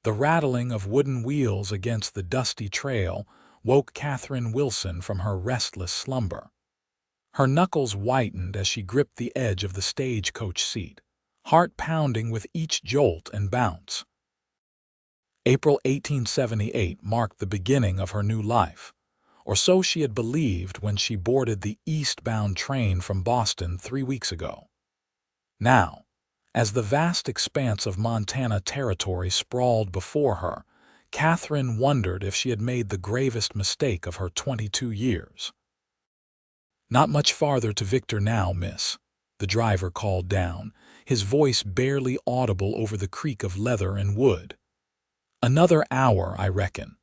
The rattling of wooden wheels against the dusty trail woke Katherine Wilson from her restless slumber. Her knuckles whitened as she gripped the edge of the stagecoach seat, heart pounding with each jolt and bounce. April 1878 marked the beginning of her new life, or so she had believed when she boarded the eastbound train from Boston 3 weeks ago. Now, as the vast expanse of Montana territory sprawled before her, Katherine wondered if she had made the gravest mistake of her 22 years. "Not much farther to Victor now, miss," the driver called down, his voice barely audible over the creak of leather and wood. "Another hour, I reckon."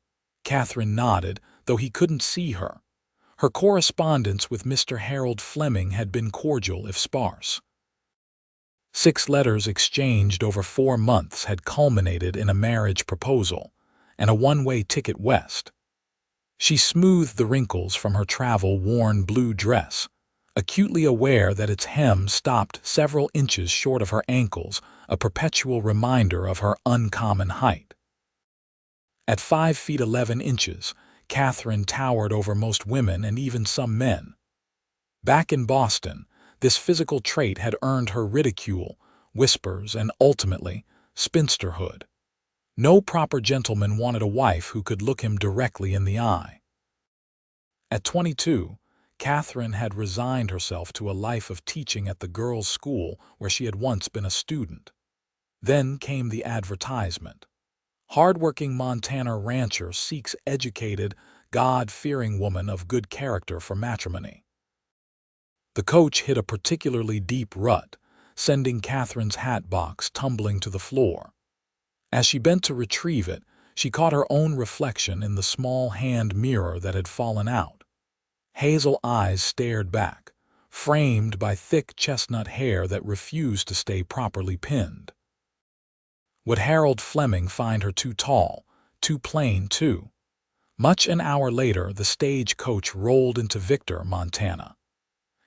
Katherine nodded, though he couldn't see her. Her correspondence with Mr. Harold Fleming had been cordial if sparse. 6 letters exchanged over 4 months had culminated in a marriage proposal and a one-way ticket west. She smoothed the wrinkles from her travel-worn blue dress, acutely aware that its hem stopped several inches short of her ankles, a perpetual reminder of her uncommon height. At 5 feet 11 inches, Katherine towered over most women and even some men. Back in Boston, this physical trait had earned her ridicule, whispers, and ultimately, spinsterhood. No proper gentleman wanted a wife who could look him directly in the eye. At 22, Katherine had resigned herself to a life of teaching at the girls' school where she had once been a student. Then came the advertisement. Hard-working Montana rancher seeks educated, God-fearing woman of good character for matrimony. The coach hit a particularly deep rut, sending Katherine's hat box tumbling to the floor. As she bent to retrieve it, she caught her own reflection in the small hand mirror that had fallen out. Hazel eyes stared back, framed by thick chestnut hair that refused to stay properly pinned. Would Harold Fleming find her too tall, too plain, too? Much an hour later, the stagecoach rolled into Victor, Montana.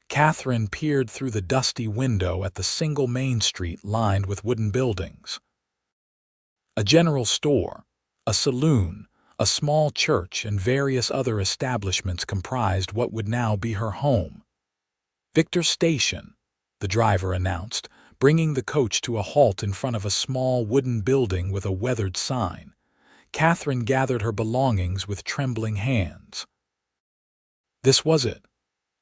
Katherine peered through the dusty window at the single main street lined with wooden buildings. A general store, a saloon, a small church, and various other establishments comprised what would now be her home. "Victor Station," the driver announced, bringing the coach to a halt in front of a small wooden building with a weathered sign. Katherine gathered her belongings with trembling hands. This was it.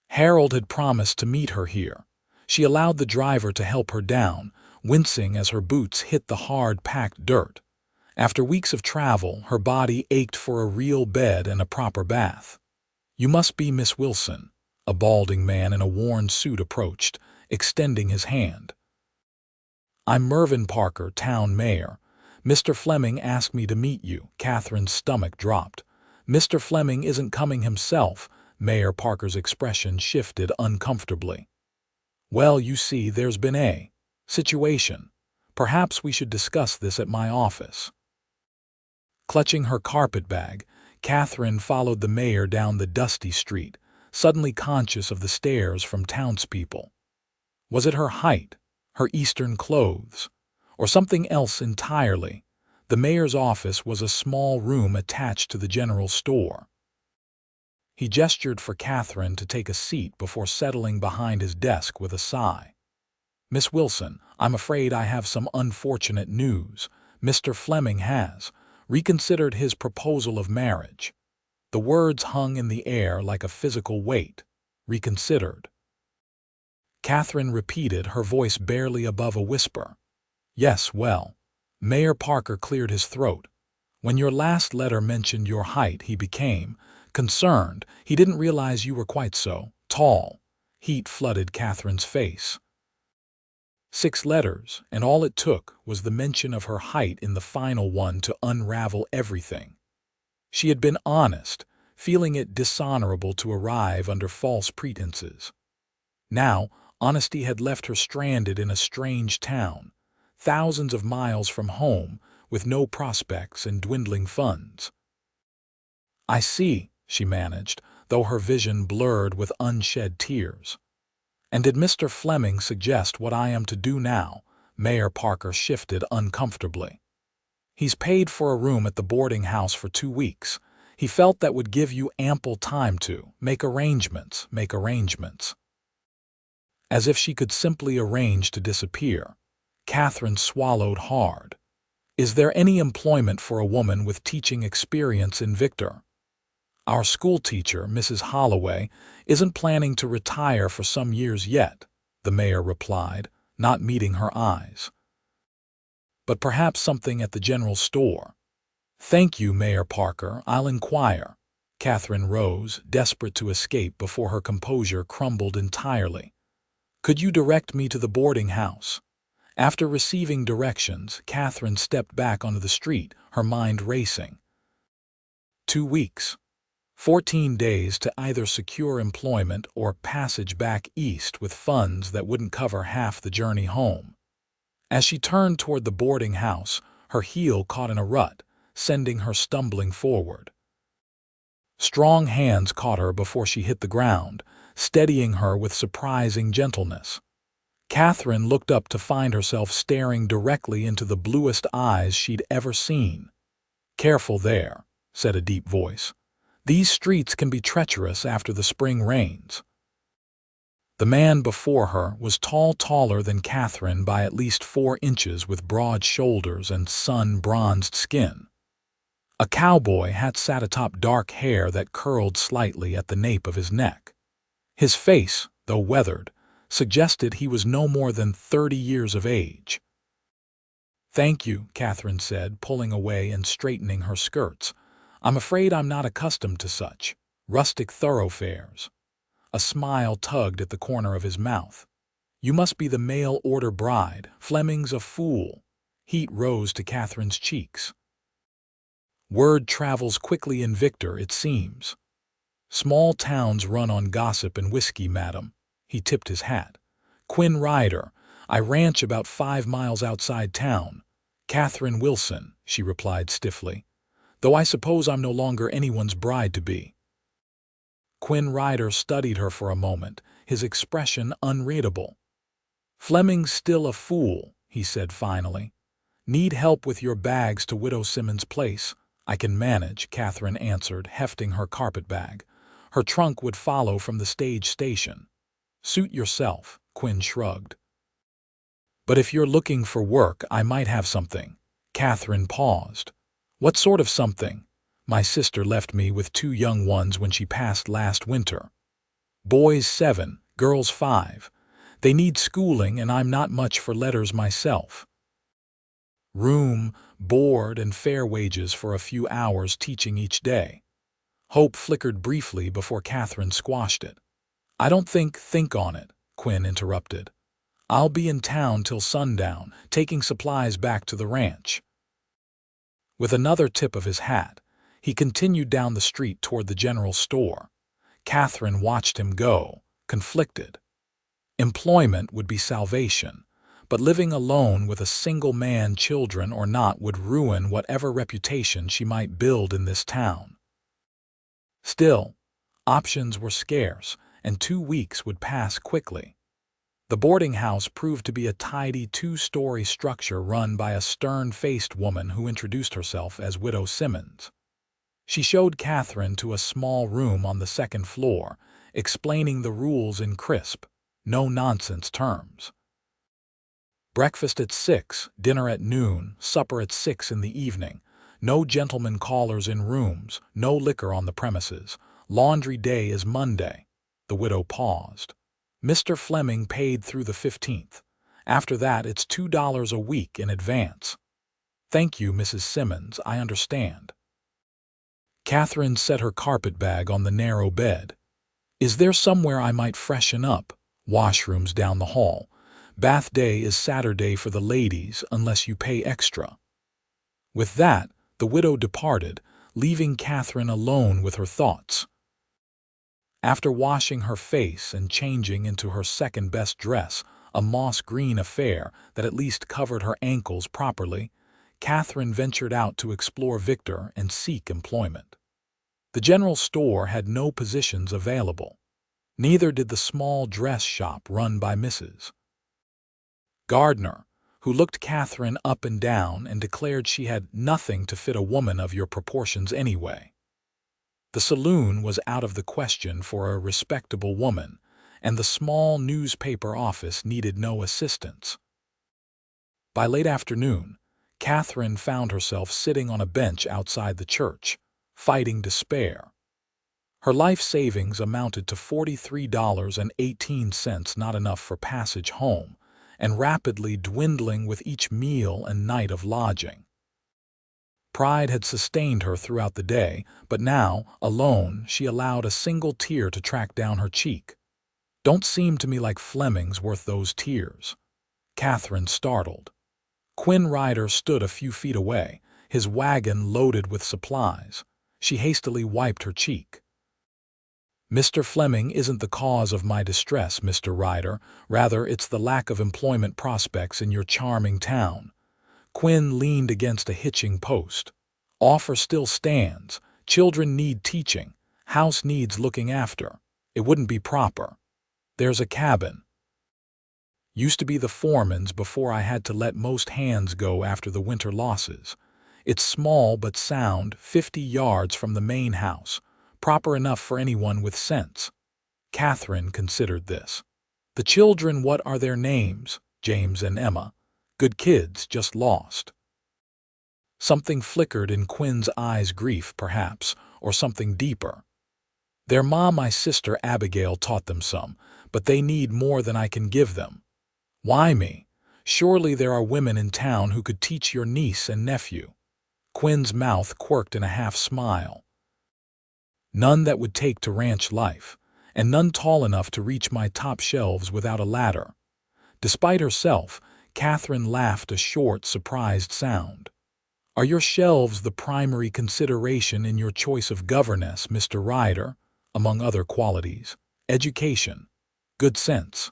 Harold had promised to meet her here. She allowed the driver to help her down, wincing as her boots hit the hard, packed dirt. After weeks of travel, her body ached for a real bed and a proper bath. "You must be Miss Wilson," a balding man in a worn suit approached, extending his hand. "I'm Mervyn Parker, town mayor. Mr. Fleming asked me to meet you." Katherine's stomach dropped. "Mr. Fleming isn't coming himself." Mayor Parker's expression shifted uncomfortably. "Well, you see, there's been a situation. Perhaps we should discuss this at my office." Clutching her carpetbag, Katherine followed the mayor down the dusty street, suddenly conscious of the stares from townspeople. Was it her height, her Eastern clothes, or something else entirely? The mayor's office was a small room attached to the general store. He gestured for Katherine to take a seat before settling behind his desk with a sigh. "Miss Wilson, I'm afraid I have some unfortunate news. Mr. Fleming has reconsidered his proposal of marriage." The words hung in the air like a physical weight. Reconsidered. Katherine repeated, her voice barely above a whisper. "Yes, well." Mayor Parker cleared his throat. "When your last letter mentioned your height, he became concerned. He didn't realize you were quite so tall." Heat flooded Katherine's face. 6 letters, and all it took was the mention of her height in the final one to unravel everything. She had been honest, feeling it dishonorable to arrive under false pretenses. Now, honesty had left her stranded in a strange town, thousands of miles from home, with no prospects and dwindling funds. "I see," she managed, though her vision blurred with unshed tears. "And did Mr. Fleming suggest what I am to do now?" Mayor Parker shifted uncomfortably. He's paid for a room at the boarding house for 2 weeks. He felt that would give you ample time to make arrangements. As if she could simply arrange to disappear. Katherine swallowed hard. Is there any employment for a woman with teaching experience in Victor? Our school teacher, Mrs. Holloway, isn't planning to retire for some years yet, the mayor replied, not meeting her eyes. But perhaps something at the general store. Thank you, Mayor Parker, I'll inquire. Katherine rose, desperate to escape before her composure crumbled entirely. Could you direct me to the boarding house? After receiving directions, Katherine stepped back onto the street, her mind racing. 2 weeks. 14 days to either secure employment or passage back east with funds that wouldn't cover half the journey home. As she turned toward the boarding house, her heel caught in a rut, sending her stumbling forward. Strong hands caught her before she hit the ground, steadying her with surprising gentleness. Katherine looked up to find herself staring directly into the bluest eyes she'd ever seen. "Careful there," said a deep voice. "These streets can be treacherous after the spring rains." The man before her was taller than Katherine by at least 4 inches, with broad shoulders and sun-bronzed skin. A cowboy hat sat atop dark hair that curled slightly at the nape of his neck. His face, though weathered, suggested he was no more than 30 years of age. "Thank you," Katherine said, pulling away and straightening her skirts. "I'm afraid I'm not accustomed to such rustic thoroughfares." A smile tugged at the corner of his mouth. "You must be the mail-order bride. Fleming's a fool." Heat rose to Katherine's cheeks. "Word travels quickly in Victor, it seems." "Small towns run on gossip and whiskey, madam." He tipped his hat. "Quinn Ryder. I ranch about 5 miles outside town." "Katherine Wilson," she replied stiffly. "Though I suppose I'm no longer anyone's bride-to-be." Quinn Ryder studied her for a moment, his expression unreadable. "Fleming's still a fool," he said finally. "Need help with your bags to Widow Simmons' place?" "I can manage," Katherine answered, hefting her carpet-bag. Her trunk would follow from the stage station. "Suit yourself," Quinn shrugged. "But if you're looking for work, I might have something." Katherine paused. "What sort of something?" "My sister left me with 2 young ones when she passed last winter. Boys 7, girls 5. They need schooling, and I'm not much for letters myself. Room, board, and fair wages for a few hours teaching each day." Hope flickered briefly before Katherine squashed it. "I don't think on it," Quinn interrupted. "I'll be in town till sundown, taking supplies back to the ranch." With another tip of his hat, he continued down the street toward the general store. Katherine watched him go, conflicted. Employment would be salvation, but living alone with a single man, children or not, would ruin whatever reputation she might build in this town. Still, options were scarce, and 2 weeks would pass quickly. The boarding house proved to be a tidy 2-story structure run by a stern-faced woman who introduced herself as Widow Simmons. She showed Katherine to a small room on the 2nd floor, explaining the rules in crisp, no-nonsense terms. Breakfast at 6, dinner at noon, supper at 6 in the evening. No gentlemen callers in rooms, no liquor on the premises. Laundry day is Monday. The widow paused. Mr. Fleming paid through the 15th. After that, it's $2 a week in advance. Thank you, Mrs. Simmons, I understand. Katherine set her carpetbag on the narrow bed. Is there somewhere I might freshen up? Washrooms down the hall. Bath day is Saturday for the ladies, unless you pay extra. With that, the widow departed, leaving Katherine alone with her thoughts. After washing her face and changing into her second-best dress, a moss-green affair that at least covered her ankles properly, Katherine ventured out to explore Victor and seek employment. The general store had no positions available. Neither did the small dress shop run by Mrs. Gardner, who looked Katherine up and down and declared she had nothing to fit a woman of your proportions anyway. The saloon was out of the question for a respectable woman, and the small newspaper office needed no assistance. By late afternoon, Katherine found herself sitting on a bench outside the church, fighting despair. Her life savings amounted to $43.18, not enough for passage home, and rapidly dwindling with each meal and night of lodging. Pride had sustained her throughout the day, but now, alone, she allowed a single tear to track down her cheek. "Don't seem to me like Fleming's worth those tears." Katherine startled. Quinn Ryder stood a few feet away, his wagon loaded with supplies. She hastily wiped her cheek. "Mr. Fleming isn't the cause of my distress, Mr. Ryder. Rather, it's the lack of employment prospects in your charming town." Quinn leaned against a hitching post. "Offer still stands. Children need teaching. House needs looking after. It wouldn't be proper. There's a cabin. Used to be the foreman's before I had to let most hands go after the winter losses. It's small but sound, 50 yards from the main house. Proper enough for anyone with sense." Katherine considered this. "The children, what are their names?" "James and Emma." "Good kids, just lost." Something flickered in Quinn's eyes, grief, perhaps, or something deeper. "Their ma, my sister Abigail, taught them some, but they need more than I can give them." "Why me? Surely there are women in town who could teach your niece and nephew." Quinn's mouth quirked in a half-smile. "None that would take to ranch life, and none tall enough to reach my top shelves without a ladder." Despite herself, Katherine laughed a short, surprised sound. "Are your shelves the primary consideration in your choice of governess, Mr. Ryder?" "Among other qualities. Education. Good sense."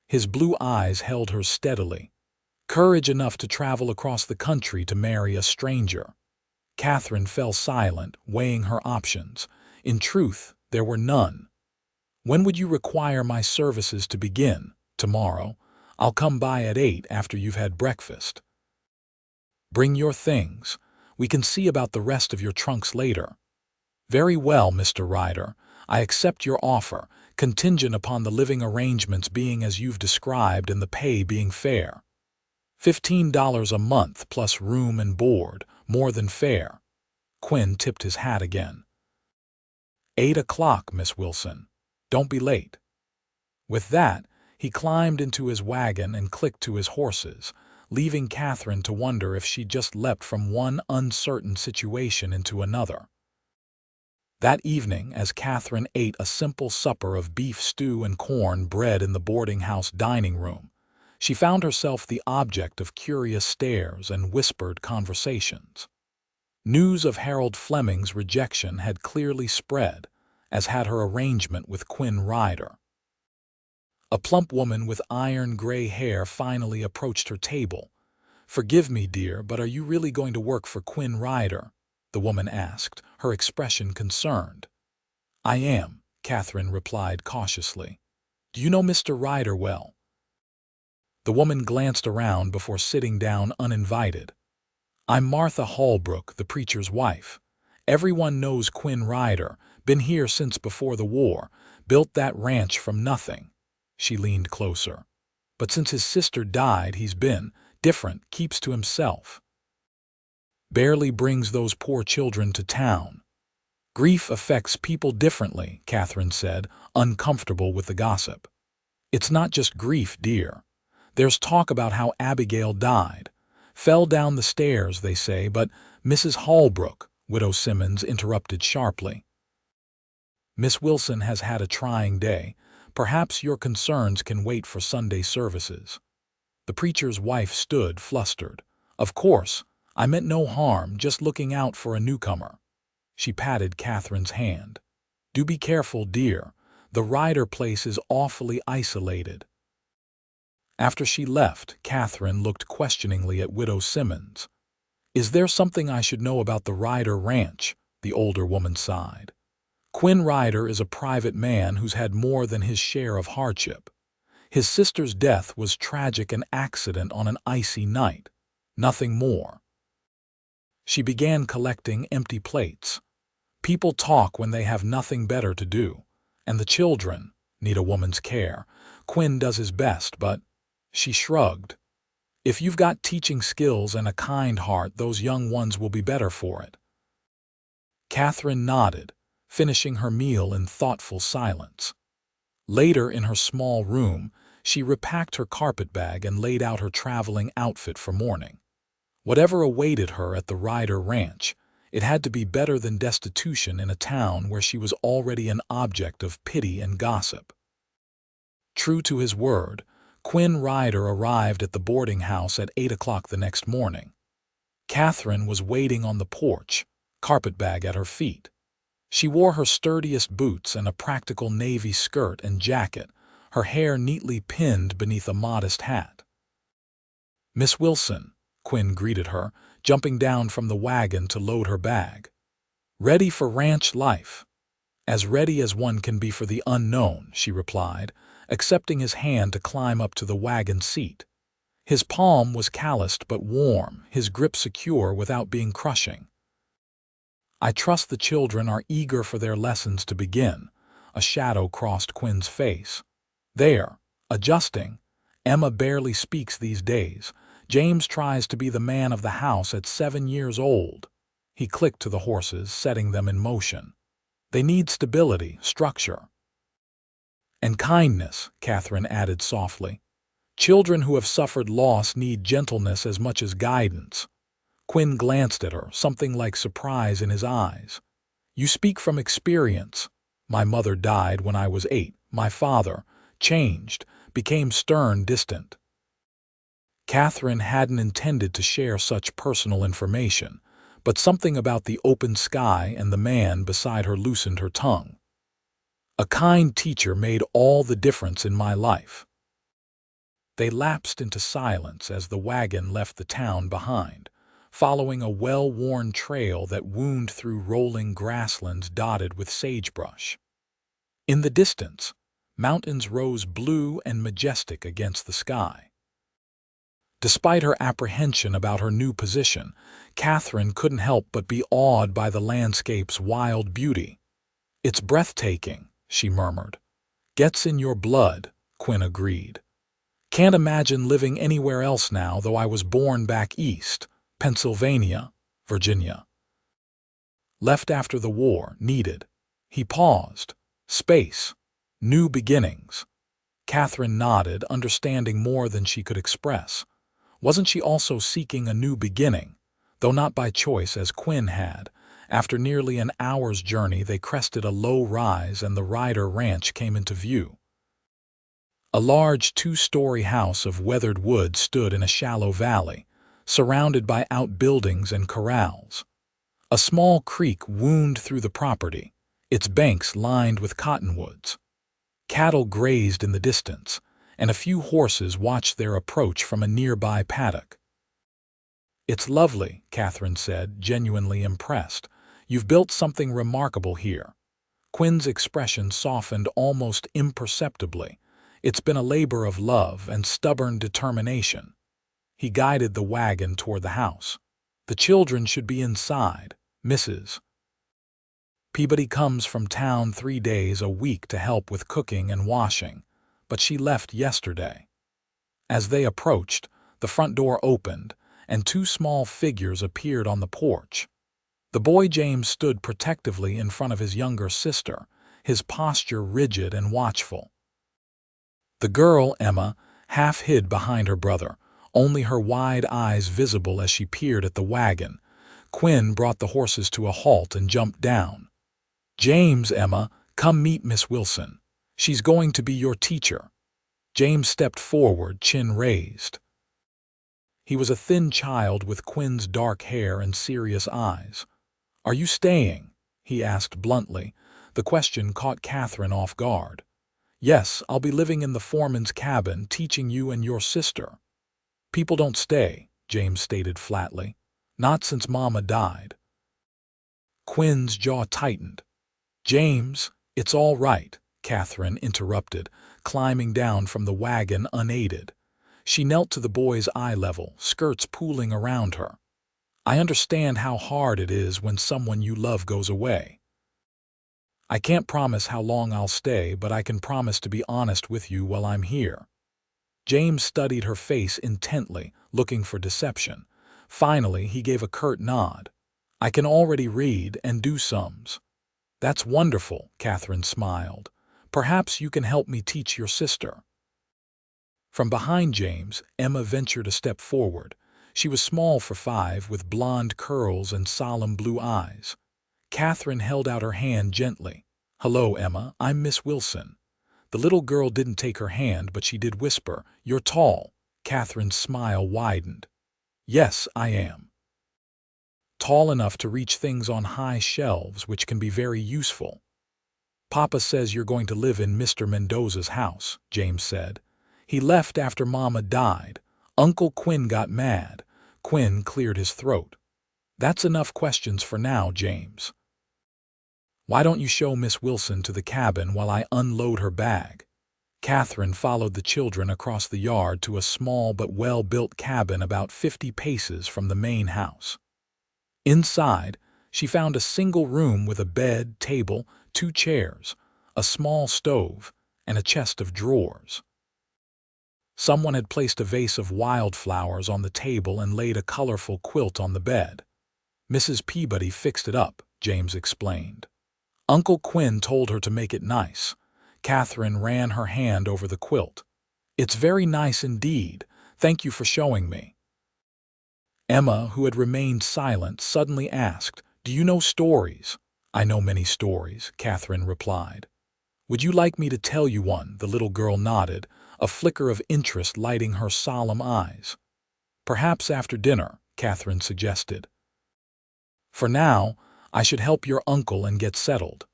His blue eyes held her steadily. "Courage enough to travel across the country to marry a stranger." Katherine fell silent, weighing her options. In truth, there were none. "When would you require my services to begin?" "Tomorrow. I'll come by at 8 after you've had breakfast." "Bring your things. We can see about the rest of your trunks later." "Very well, Mr. Ryder. I accept your offer, contingent upon the living arrangements being as you've described and the pay being fair." $15 a month plus room and board, more than fair." Quinn tipped his hat again. 8 o'clock, Miss Wilson. Don't be late." With that, he climbed into his wagon and clicked to his horses, leaving Katherine to wonder if she'd just leapt from one uncertain situation into another. That evening, as Katherine ate a simple supper of beef stew and corn bread in the boarding-house dining room, she found herself the object of curious stares and whispered conversations. News of Harold Fleming's rejection had clearly spread, as had her arrangement with Quinn Ryder. A plump woman with iron-gray hair finally approached her table. "Forgive me, dear, but are you really going to work for Quinn Ryder?" the woman asked, her expression concerned. "I am," Katherine replied cautiously. "Do you know Mr. Ryder well?" The woman glanced around before sitting down uninvited. "I'm Martha Holbrook, the preacher's wife. Everyone knows Quinn Ryder, been here since before the war, built that ranch from nothing." She leaned closer. "But since his sister died, he's been different, keeps to himself. Barely brings those poor children to town." "Grief affects people differently," Katherine said, uncomfortable with the gossip. "It's not just grief, dear. There's talk about how Abigail died. Fell down the stairs, they say, but Mrs. Holbrook," Widow Simmons interrupted sharply. "Miss Wilson has had a trying day. Perhaps your concerns can wait for Sunday services." The preacher's wife stood flustered. "Of course, I meant no harm, just looking out for a newcomer." She patted Katherine's hand. "Do be careful, dear. The Ryder place is awfully isolated." After she left, Katherine looked questioningly at Widow Simmons. "Is there something I should know about the Ryder ranch?" the older woman sighed. "Quinn Ryder is a private man who's had more than his share of hardship. His sister's death was tragic, an accident on an icy night. Nothing more. She began collecting empty plates. People talk when they have nothing better to do, and the children need a woman's care. Quinn does his best, but she shrugged. If you've got teaching skills and a kind heart, those young ones will be better for it. Katherine nodded, finishing her meal in thoughtful silence. Later, in her small room, she repacked her carpetbag and laid out her traveling outfit for morning. Whatever awaited her at the Ryder ranch, it had to be better than destitution in a town where she was already an object of pity and gossip. True to his word, Quinn Ryder arrived at the boarding house at 8 o'clock the next morning. Katherine was waiting on the porch, carpetbag at her feet. She wore her sturdiest boots and a practical navy skirt and jacket, her hair neatly pinned beneath a modest hat. "Miss Wilson," Quinn greeted her, jumping down from the wagon to load her bag. "Ready for ranch life?" "As ready as one can be for the unknown," she replied, accepting his hand to climb up to the wagon seat. His palm was calloused but warm, his grip secure without being crushing. "I trust the children are eager for their lessons to begin." A shadow crossed Quinn's face. "There, adjusting. Emma barely speaks these days. James tries to be the man of the house at 7 years old." He clicked to the horses, setting them in motion. "They need stability, structure." "And kindness," Katherine added softly. "Children who have suffered loss need gentleness as much as guidance." Quinn glanced at her, something like surprise in his eyes. "You speak from experience. My mother died when I was 8. My father changed, became stern, distant." Katherine hadn't intended to share such personal information, but something about the open sky and the man beside her loosened her tongue. "A kind teacher made all the difference in my life." They lapsed into silence as the wagon left the town behind, following a well-worn trail that wound through rolling grasslands dotted with sagebrush. In the distance, mountains rose blue and majestic against the sky. Despite her apprehension about her new position, Katherine couldn't help but be awed by the landscape's wild beauty. "It's breathtaking," she murmured. "Gets in your blood," Quinn agreed. "Can't imagine living anywhere else now, though I was born back east, Pennsylvania, Virginia. Left after the war, needed." He paused. "Space. New beginnings." Katherine nodded, understanding more than she could express. Wasn't she also seeking a new beginning, though not by choice as Quinn had? After nearly an hour's journey, they crested a low rise and the Ryder ranch came into view. A large 2-story house of weathered wood stood in a shallow valley, surrounded by outbuildings and corrals. A small creek wound through the property, its banks lined with cottonwoods. Cattle grazed in the distance, and a few horses watched their approach from a nearby paddock. "It's lovely," Katherine said, genuinely impressed. "You've built something remarkable here." Quinn's expression softened almost imperceptibly. "It's been a labor of love and stubborn determination." He guided the wagon toward the house. "The children should be inside, Mrs. Peabody comes from town 3 days a week to help with cooking and washing, but she left yesterday." As they approached, the front door opened, and 2 small figures appeared on the porch. The boy James stood protectively in front of his younger sister, his posture rigid and watchful. The girl, Emma, half hid behind her brother, only her wide eyes visible as she peered at the wagon. Quinn brought the horses to a halt and jumped down. "James, Emma, come meet Miss Wilson. She's going to be your teacher." James stepped forward, chin raised. He was a thin child with Quinn's dark hair and serious eyes. "Are you staying?" he asked bluntly. The question caught Katherine off guard. "Yes, I'll be living in the foreman's cabin, teaching you and your sister." "People don't stay," James stated flatly. "Not since Mama died." Quinn's jaw tightened. "James, it's all right," Katherine interrupted, climbing down from the wagon unaided. She knelt to the boy's eye level, skirts pooling around her. "I understand how hard it is when someone you love goes away. I can't promise how long I'll stay, but I can promise to be honest with you while I'm here." James studied her face intently, looking for deception. Finally, he gave a curt nod. "I can already read and do sums." "That's wonderful," Katherine smiled. "Perhaps you can help me teach your sister." From behind James, Emma ventured a step forward. She was small for 5, with blonde curls and solemn blue eyes. Katherine held out her hand gently. "Hello, Emma, I'm Miss Wilson." The little girl didn't take her hand, but she did whisper, "You're tall." Katherine's smile widened. "Yes, I am. Tall enough to reach things on high shelves, which can be very useful." "Papa says you're going to live in Mr. Mendoza's house," James said. "He left after Mama died. Uncle Quinn got mad." Quinn cleared his throat. "That's enough questions for now, James. Why don't you show Miss Wilson to the cabin while I unload her bag?" Katherine followed the children across the yard to a small but well-built cabin about 50 paces from the main house. Inside, she found a single room with a bed, table, 2 chairs, a small stove, and a chest of drawers. Someone had placed a vase of wildflowers on the table and laid a colorful quilt on the bed. "Mrs. Peabody fixed it up," James explained. "Uncle Quinn told her to make it nice." Katherine ran her hand over the quilt. "It's very nice indeed. Thank you for showing me." Emma, who had remained silent, suddenly asked, "Do you know stories?" "I know many stories," Katherine replied. "Would you like me to tell you one?" The little girl nodded, a flicker of interest lighting her solemn eyes. "Perhaps after dinner," Katherine suggested. "For now, I should help your uncle and get settled."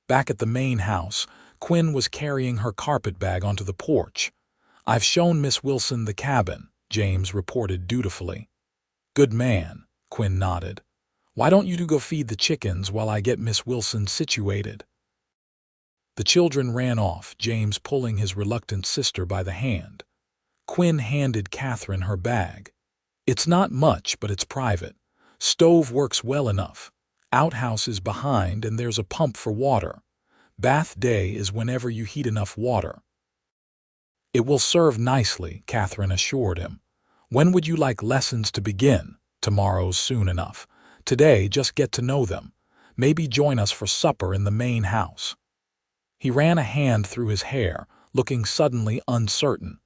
Back at the main house, Quinn was carrying her carpet bag onto the porch. "I've shown Miss Wilson the cabin," James reported dutifully. "Good man," Quinn nodded. "Why don't you two go feed the chickens while I get Miss Wilson situated?" The children ran off, James pulling his reluctant sister by the hand. Quinn handed Katherine her bag. "It's not much, but it's private. Stove works well enough. Outhouse is behind, and there's a pump for water. Bath day is whenever you heat enough water." "It will serve nicely," Katherine assured him. "When would you like lessons to begin?" "Tomorrow's soon enough. Today, just get to know them. Maybe join us for supper in the main house." He ran a hand through his hair, looking suddenly uncertain.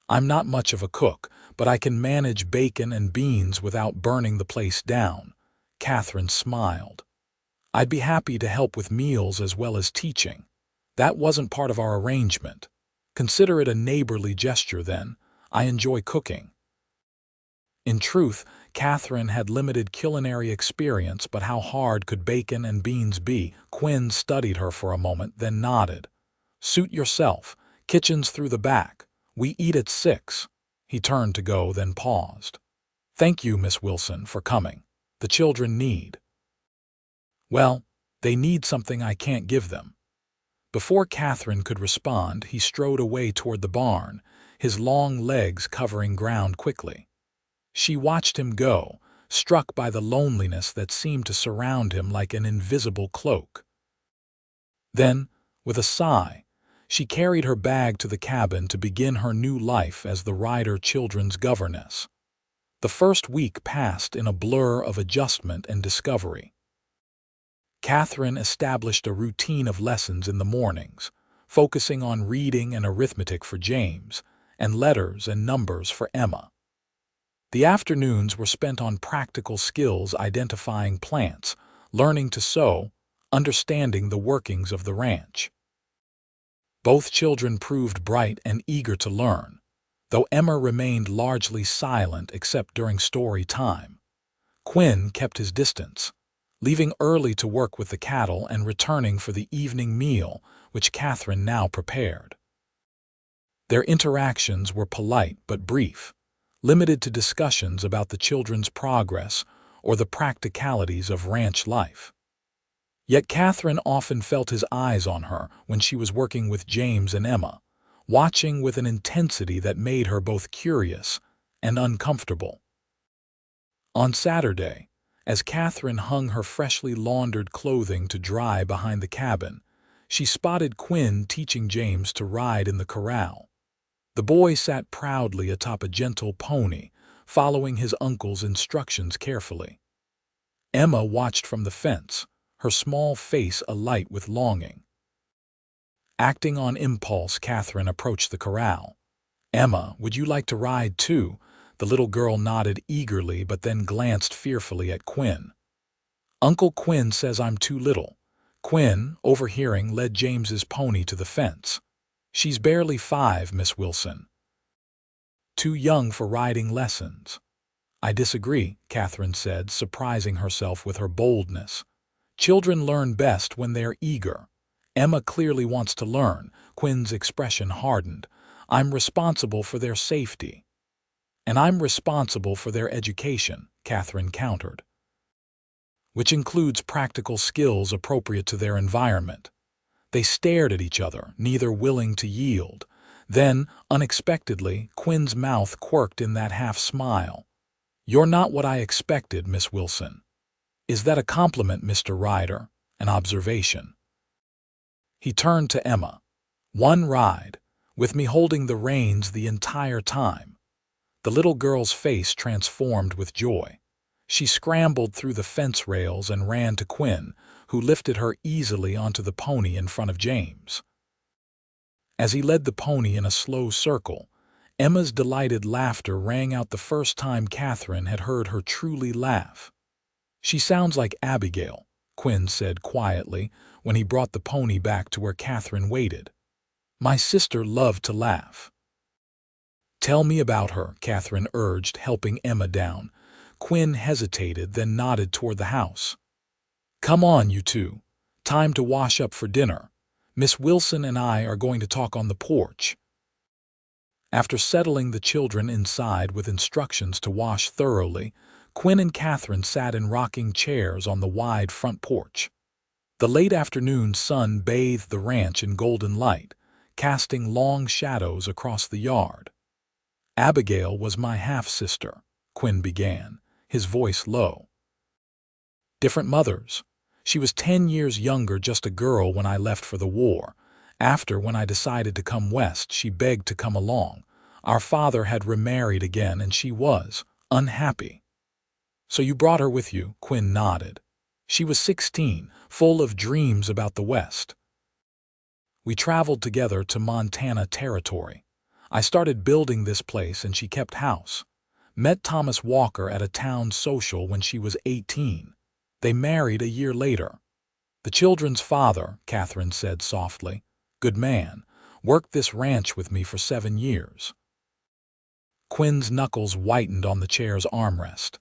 "I'm not much of a cook, but I can manage bacon and beans without burning the place down." Katherine smiled. "I'd be happy to help with meals as well as teaching. That wasn't part of our arrangement. Consider it a neighborly gesture then. I enjoy cooking." In truth, Katherine had limited culinary experience, but how hard could bacon and beans be? Quinn studied her for a moment, then nodded. "Suit yourself. Kitchen's through the back. We eat at 6. He turned to go, then paused. "Thank you, Miss Wilson, for coming. The children need—" "Well, they need something I can't give them." Before Katherine could respond, he strode away toward the barn, his long legs covering ground quickly. She watched him go, struck by the loneliness that seemed to surround him like an invisible cloak. Then, with a sigh, she carried her bag to the cabin to begin her new life as the Ryder children's governess. The first week passed in a blur of adjustment and discovery. Katherine established a routine of lessons in the mornings, focusing on reading and arithmetic for James, and letters and numbers for Emma. The afternoons were spent on practical skills, identifying plants, learning to sew, understanding the workings of the ranch. Both children proved bright and eager to learn, though Emma remained largely silent except during story time. Quinn kept his distance, leaving early to work with the cattle and returning for the evening meal, which Katherine now prepared. Their interactions were polite but brief, limited to discussions about the children's progress or the practicalities of ranch life. Yet Katherine often felt his eyes on her when she was working with James and Emma, watching with an intensity that made her both curious and uncomfortable. On Saturday, as Katherine hung her freshly laundered clothing to dry behind the cabin, she spotted Quinn teaching James to ride in the corral. The boy sat proudly atop a gentle pony, following his uncle's instructions carefully. Emma watched from the fence, her small face alight with longing. Acting on impulse, Katherine approached the corral. "Emma, would you like to ride too?" The little girl nodded eagerly but then glanced fearfully at Quinn. "Uncle Quinn says I'm too little." Quinn, overhearing, led James's pony to the fence. "She's barely 5, Miss Wilson. Too young for riding lessons." "I disagree," Katherine said, surprising herself with her boldness. "Children learn best when they're eager." "Emma clearly wants to learn." Quinn's expression hardened. "I'm responsible for their safety." "And I'm responsible for their education," Katherine countered, "which includes practical skills appropriate to their environment." They stared at each other, neither willing to yield. Then, unexpectedly, Quinn's mouth quirked in that half-smile. "You're not what I expected, Miss Wilson." "Is that a compliment, Mr. Ryder?" "An observation." He turned to Emma. "One ride, with me holding the reins the entire time." The little girl's face transformed with joy. She scrambled through the fence rails and ran to Quinn, who lifted her easily onto the pony in front of James. As he led the pony in a slow circle, Emma's delighted laughter rang out the first time Katherine had heard her truly laugh. "She sounds like Abigail," Quinn said quietly when he brought the pony back to where Katherine waited. "My sister loved to laugh." "Tell me about her," Katherine urged, helping Emma down. Quinn hesitated, then nodded toward the house. "Come on, you two. Time to wash up for dinner. Miss Wilson and I are going to talk on the porch." After settling the children inside with instructions to wash thoroughly, Quinn and Katherine sat in rocking chairs on the wide front porch. The late afternoon sun bathed the ranch in golden light, casting long shadows across the yard. "Abigail was my half-sister," Quinn began, his voice low. "Different mothers. She was 10 years younger, just a girl when I left for the war. After, when I decided to come west, she begged to come along. Our father had remarried again and she was unhappy." "So you brought her with you?" Quinn nodded. "She was 16, full of dreams about the West. We traveled together to Montana Territory. I started building this place and she kept house. Met Thomas Walker at a town social when she was 18. They married a year later. The children's father," Katherine said softly, "good man, worked this ranch with me for 7 years." Quinn's knuckles whitened on the chair's armrest.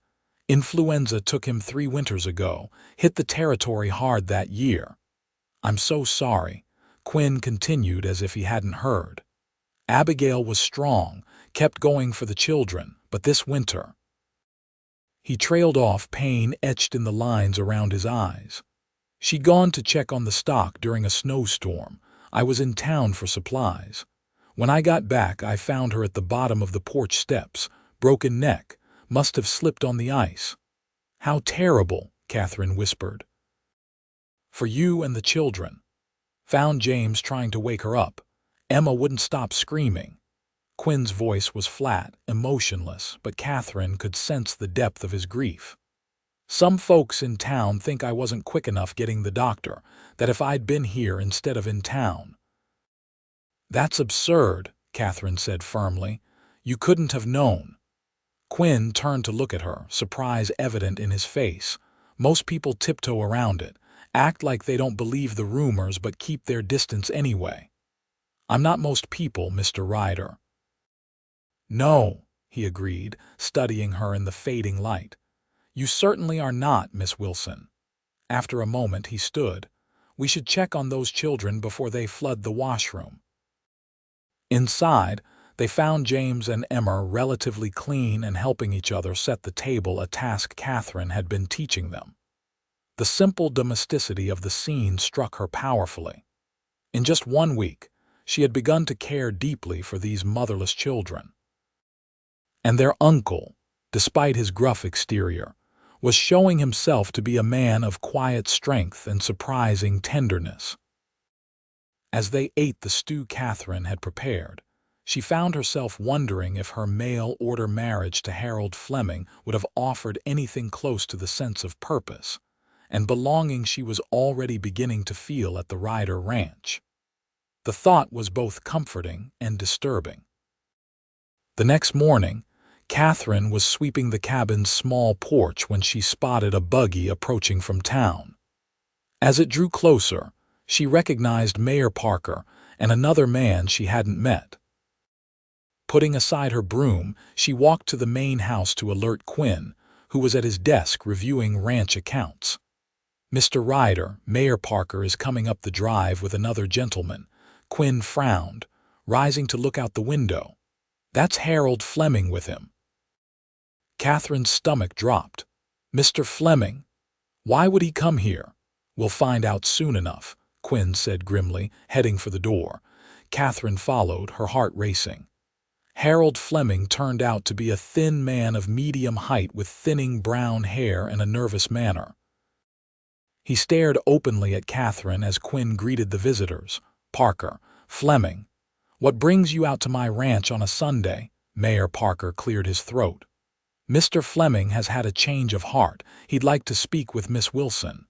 "Influenza took him 3 winters ago, hit the territory hard that year." "I'm so sorry," Quinn continued as if he hadn't heard. "Abigail was strong, kept going for the children, but this winter—" He trailed off, pain etched in the lines around his eyes. "She'd gone to check on the stock during a snowstorm. I was in town for supplies. When I got back, I found her at the bottom of the porch steps, broken neck, must have slipped on the ice." "How terrible," Katherine whispered. "For you and the children." Found James trying to wake her up. Emma wouldn't stop screaming. Quinn's voice was flat, emotionless, but Katherine could sense the depth of his grief. "Some folks in town think I wasn't quick enough getting the doctor, that if I'd been here instead of in town." "That's absurd," Katherine said firmly. "You couldn't have known." Quinn turned to look at her, surprise evident in his face. "Most people tiptoe around it, act like they don't believe the rumors but keep their distance anyway. I'm not most people, Mr. Ryder." "No," he agreed, studying her in the fading light. "You certainly are not, Miss Wilson." After a moment he stood. "We should check on those children before they flood the washroom." Inside, they found James and Emma relatively clean and helping each other set the table, a task Katherine had been teaching them. The simple domesticity of the scene struck her powerfully. In just 1 week, she had begun to care deeply for these motherless children. And their uncle, despite his gruff exterior, was showing himself to be a man of quiet strength and surprising tenderness. As they ate the stew Katherine had prepared, she found herself wondering if her mail-order marriage to Harold Fleming would have offered anything close to the sense of purpose and belonging she was already beginning to feel at the Ryder ranch. The thought was both comforting and disturbing. The next morning, Katherine was sweeping the cabin's small porch when she spotted a buggy approaching from town. As it drew closer, she recognized Mayor Parker and another man she hadn't met. Putting aside her broom, she walked to the main house to alert Quinn, who was at his desk reviewing ranch accounts. "Mr. Ryder, Mayor Parker is coming up the drive with another gentleman." Quinn frowned, rising to look out the window. "That's Harold Fleming with him." Katherine's stomach dropped. "Mr. Fleming? Why would he come here?" "We'll find out soon enough," Quinn said grimly, heading for the door. Katherine followed, her heart racing. Harold Fleming turned out to be a thin man of medium height with thinning brown hair and a nervous manner. He stared openly at Katherine as Quinn greeted the visitors. "Parker, Fleming, what brings you out to my ranch on a Sunday?" Mayor Parker cleared his throat. "Mr. Fleming has had a change of heart. He'd like to speak with Miss Wilson."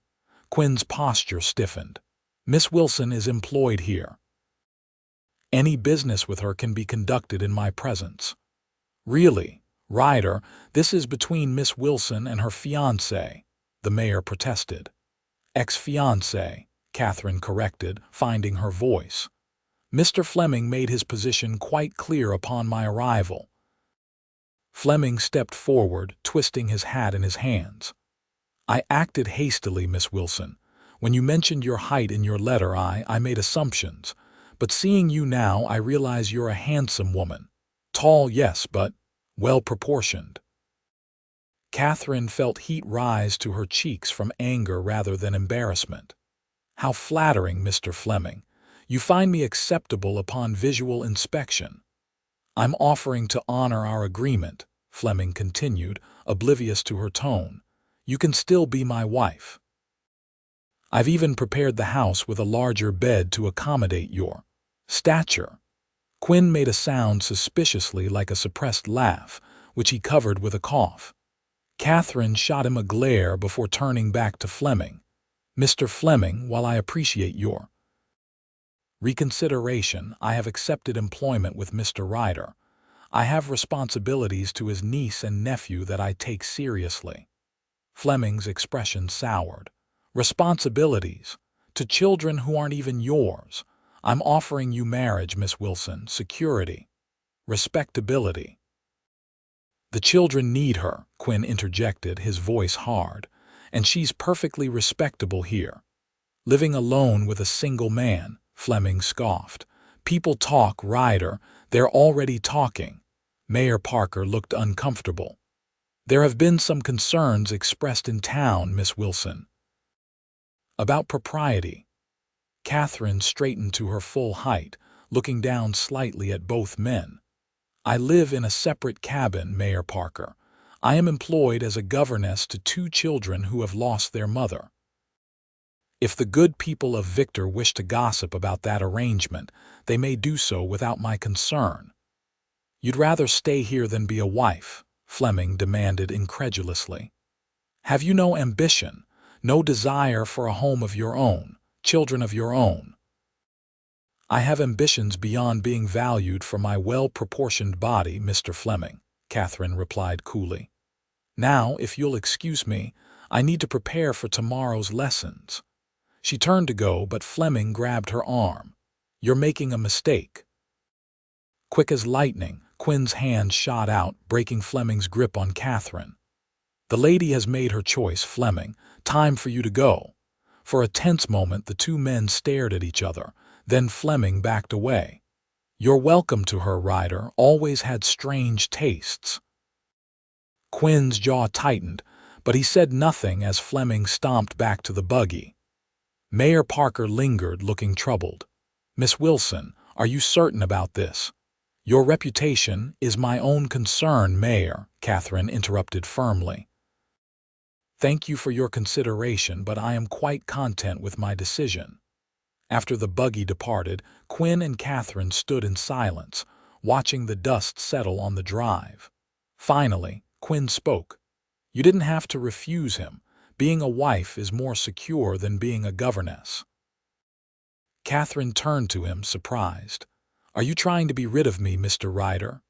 Quinn's posture stiffened. "Miss Wilson is employed here. Any business with her can be conducted in my presence." "Really, Ryder, this is between Miss Wilson and her fiancé," the mayor protested. "Ex-fiancé," Katherine corrected, finding her voice. "Mr. Fleming made his position quite clear upon my arrival." Fleming stepped forward, twisting his hat in his hands. "I acted hastily, Miss Wilson. When you mentioned your height in your letter, I made assumptions. But seeing you now, I realize you're a handsome woman. Tall, yes, but well-proportioned." Katherine felt heat rise to her cheeks from anger rather than embarrassment. "How flattering, Mr. Fleming. You find me acceptable upon visual inspection." "I'm offering to honor our agreement," Fleming continued, oblivious to her tone. "You can still be my wife. I've even prepared the house with a larger bed to accommodate your stature." Quinn made a sound suspiciously like a suppressed laugh, which he covered with a cough. Katherine shot him a glare before turning back to Fleming. "Mr. Fleming, while I appreciate your reconsideration, I have accepted employment with Mr. Ryder. I have responsibilities to his niece and nephew that I take seriously." Fleming's expression soured. "Responsibilities? To children who aren't even yours? I'm offering you marriage, Miss Wilson, security, respectability." "The children need her," Quinn interjected, his voice hard, "and she's perfectly respectable here." "Living alone with a single man," Fleming scoffed. "People talk, Ryder. They're already talking." Mayor Parker looked uncomfortable. "There have been some concerns expressed in town, Miss Wilson." "About propriety." Katherine straightened to her full height, looking down slightly at both men. "I live in a separate cabin, Mayor Parker. I am employed as a governess to 2 children who have lost their mother. If the good people of Victor wish to gossip about that arrangement, they may do so without my concern." "You'd rather stay here than be a wife?" Fleming demanded incredulously. "Have you no ambition, no desire for a home of your own, children of your own?" "I have ambitions beyond being valued for my well-proportioned body, Mr. Fleming," Katherine replied coolly. "Now, if you'll excuse me, I need to prepare for tomorrow's lessons." She turned to go, but Fleming grabbed her arm. "You're making a mistake." Quick as lightning, Quinn's hand shot out, breaking Fleming's grip on Katherine. "The lady has made her choice, Fleming. Time for you to go." For a tense moment, the 2 men stared at each other. Then Fleming backed away. "You're welcome to her, Ryder. Always had strange tastes." Quinn's jaw tightened, but he said nothing as Fleming stomped back to the buggy. Mayor Parker lingered, looking troubled. "Miss Wilson, are you certain about this?" "Your reputation is my own concern, Mayor," Katherine interrupted firmly. "Thank you for your consideration, but I am quite content with my decision." After the buggy departed, Quinn and Katherine stood in silence, watching the dust settle on the drive. Finally, Quinn spoke. "You didn't have to refuse him. Being a wife is more secure than being a governess." Katherine turned to him, surprised. "Are you trying to be rid of me, Mr. Ryder?"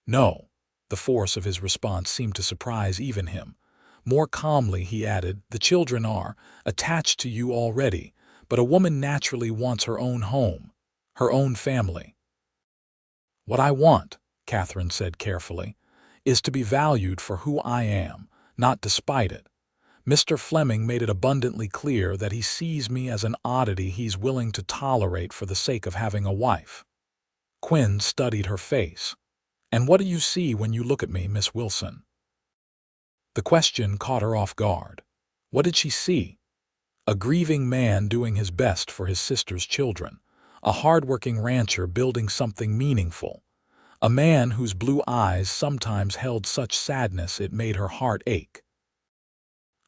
"No." The force of his response seemed to surprise even him. More calmly, he added, "The children are attached to you already, but a woman naturally wants her own home, her own family." "What I want," Katherine said carefully, "is to be valued for who I am, not despite it. Mr. Fleming made it abundantly clear that he sees me as an oddity he's willing to tolerate for the sake of having a wife." Quinn studied her face. "And what do you see when you look at me, Miss Wilson?" The question caught her off guard. What did she see? A grieving man doing his best for his sister's children, a hard-working rancher building something meaningful, a man whose blue eyes sometimes held such sadness it made her heart ache.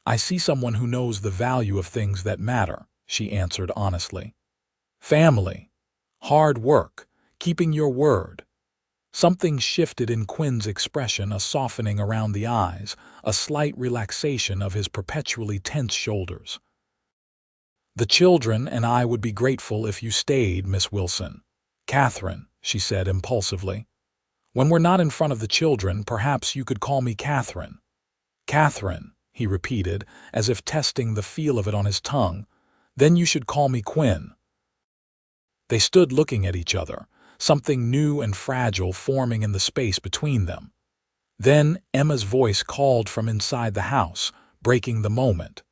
"I see someone who knows the value of things that matter," she answered honestly. "Family, hard work, keeping your word." Something shifted in Quinn's expression, a softening around the eyes, a slight relaxation of his perpetually tense shoulders. "The children and I would be grateful if you stayed, Miss Wilson." "Katherine," she said impulsively. "When we're not in front of the children, perhaps you could call me Katherine." "Katherine," he repeated, as if testing the feel of it on his tongue. "Then you should call me Quinn." They stood looking at each other, something new and fragile forming in the space between them. Then Emma's voice called from inside the house, breaking the moment.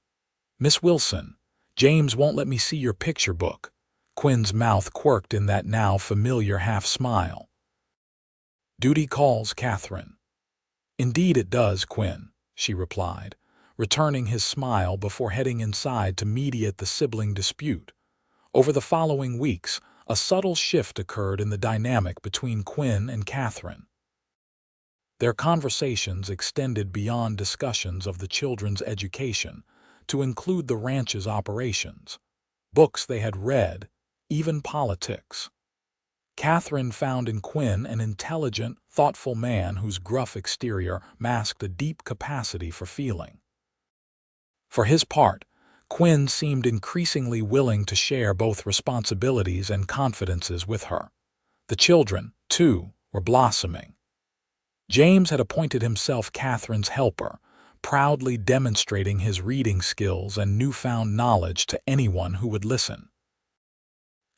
"Miss Wilson, James won't let me see your picture book." Quinn's mouth quirked in that now familiar half-smile. "Duty calls, Katherine." "Indeed it does, Quinn," she replied, returning his smile before heading inside to mediate the sibling dispute. Over the following weeks, a subtle shift occurred in the dynamic between Quinn and Katherine. Their conversations extended beyond discussions of the children's education to include the ranch's operations, books they had read, even politics. Katherine found in Quinn an intelligent, thoughtful man whose gruff exterior masked a deep capacity for feeling. For his part, Quinn seemed increasingly willing to share both responsibilities and confidences with her. The children, too, were blossoming. James had appointed himself Katherine's helper, proudly demonstrating his reading skills and newfound knowledge to anyone who would listen.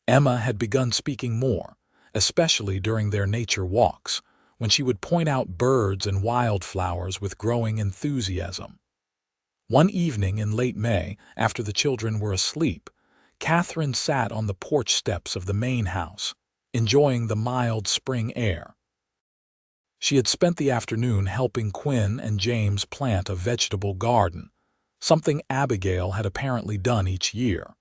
Emma had begun speaking more, especially during their nature walks, when she would point out birds and wildflowers with growing enthusiasm. One evening in late May, after the children were asleep, Katherine sat on the porch steps of the main house, enjoying the mild spring air. She had spent the afternoon helping Quinn and James plant a vegetable garden, something Abigail had apparently done each year.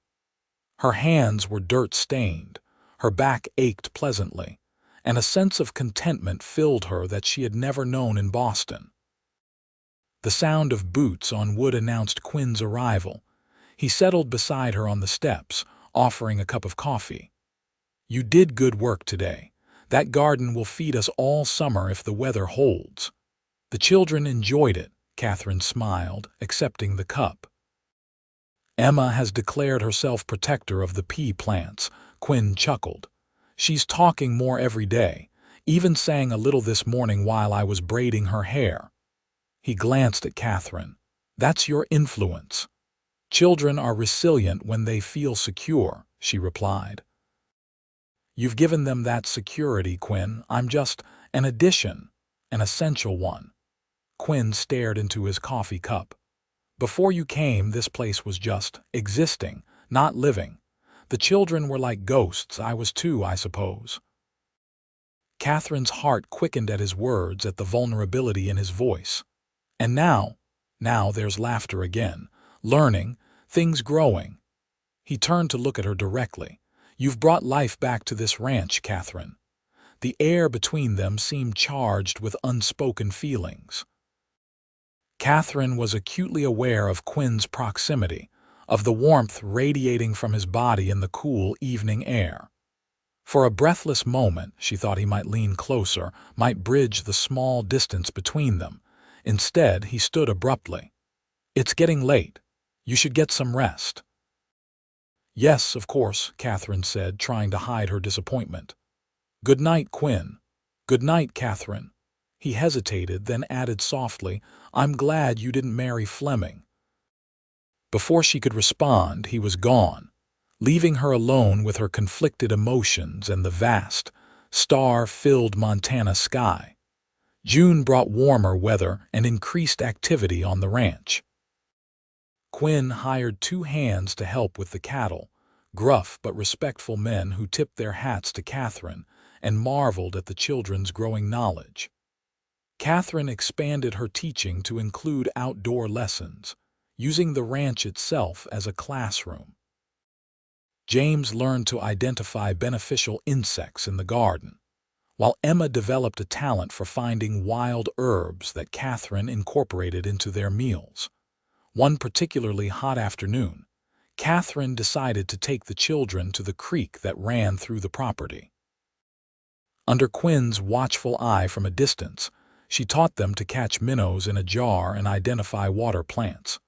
Her hands were dirt-stained, her back ached pleasantly, and a sense of contentment filled her that she had never known in Boston. The sound of boots on wood announced Quinn's arrival. He settled beside her on the steps, offering a cup of coffee. "You did good work today. That garden will feed us all summer if the weather holds." The children enjoyed it, Katherine smiled, accepting the cup. "Emma has declared herself protector of the pea plants," Quinn chuckled. "She's talking more every day, even sang a little this morning while I was braiding her hair." He glanced at Katherine. "That's your influence." "Children are resilient when they feel secure," she replied. "You've given them that security, Quinn. I'm just an addition, an essential one." Quinn stared into his coffee cup. "Before you came, this place was just existing, not living. The children were like ghosts. I was too, I suppose." Katherine's heart quickened at his words, at the vulnerability in his voice. "And now Now there's laughter again, learning, things growing. He turned to look at her directly. You've brought life back to this ranch, Katherine. The air between them seemed charged with unspoken feelings. Katherine was acutely aware of Quinn's proximity, of the warmth radiating from his body in the cool evening air. For a breathless moment, she thought he might lean closer, might bridge the small distance between them. Instead, he stood abruptly. It's getting late. You should get some rest. Yes, of course, Katherine said, trying to hide her disappointment. Good night, Quinn. Good night, Katherine. He hesitated, then added softly, I'm glad you didn't marry Fleming. Before she could respond, he was gone, leaving her alone with her conflicted emotions and the vast, star-filled Montana sky. June brought warmer weather and increased activity on the ranch. Quinn hired 2 hands to help with the cattle, gruff but respectful men who tipped their hats to Katherine and marveled at the children's growing knowledge. Katherine expanded her teaching to include outdoor lessons, using the ranch itself as a classroom. James learned to identify beneficial insects in the garden, while Emma developed a talent for finding wild herbs that Katherine incorporated into their meals. One particularly hot afternoon, Katherine decided to take the children to the creek that ran through the property. Under Quinn's watchful eye from a distance, she taught them to catch minnows in a jar and identify water plants.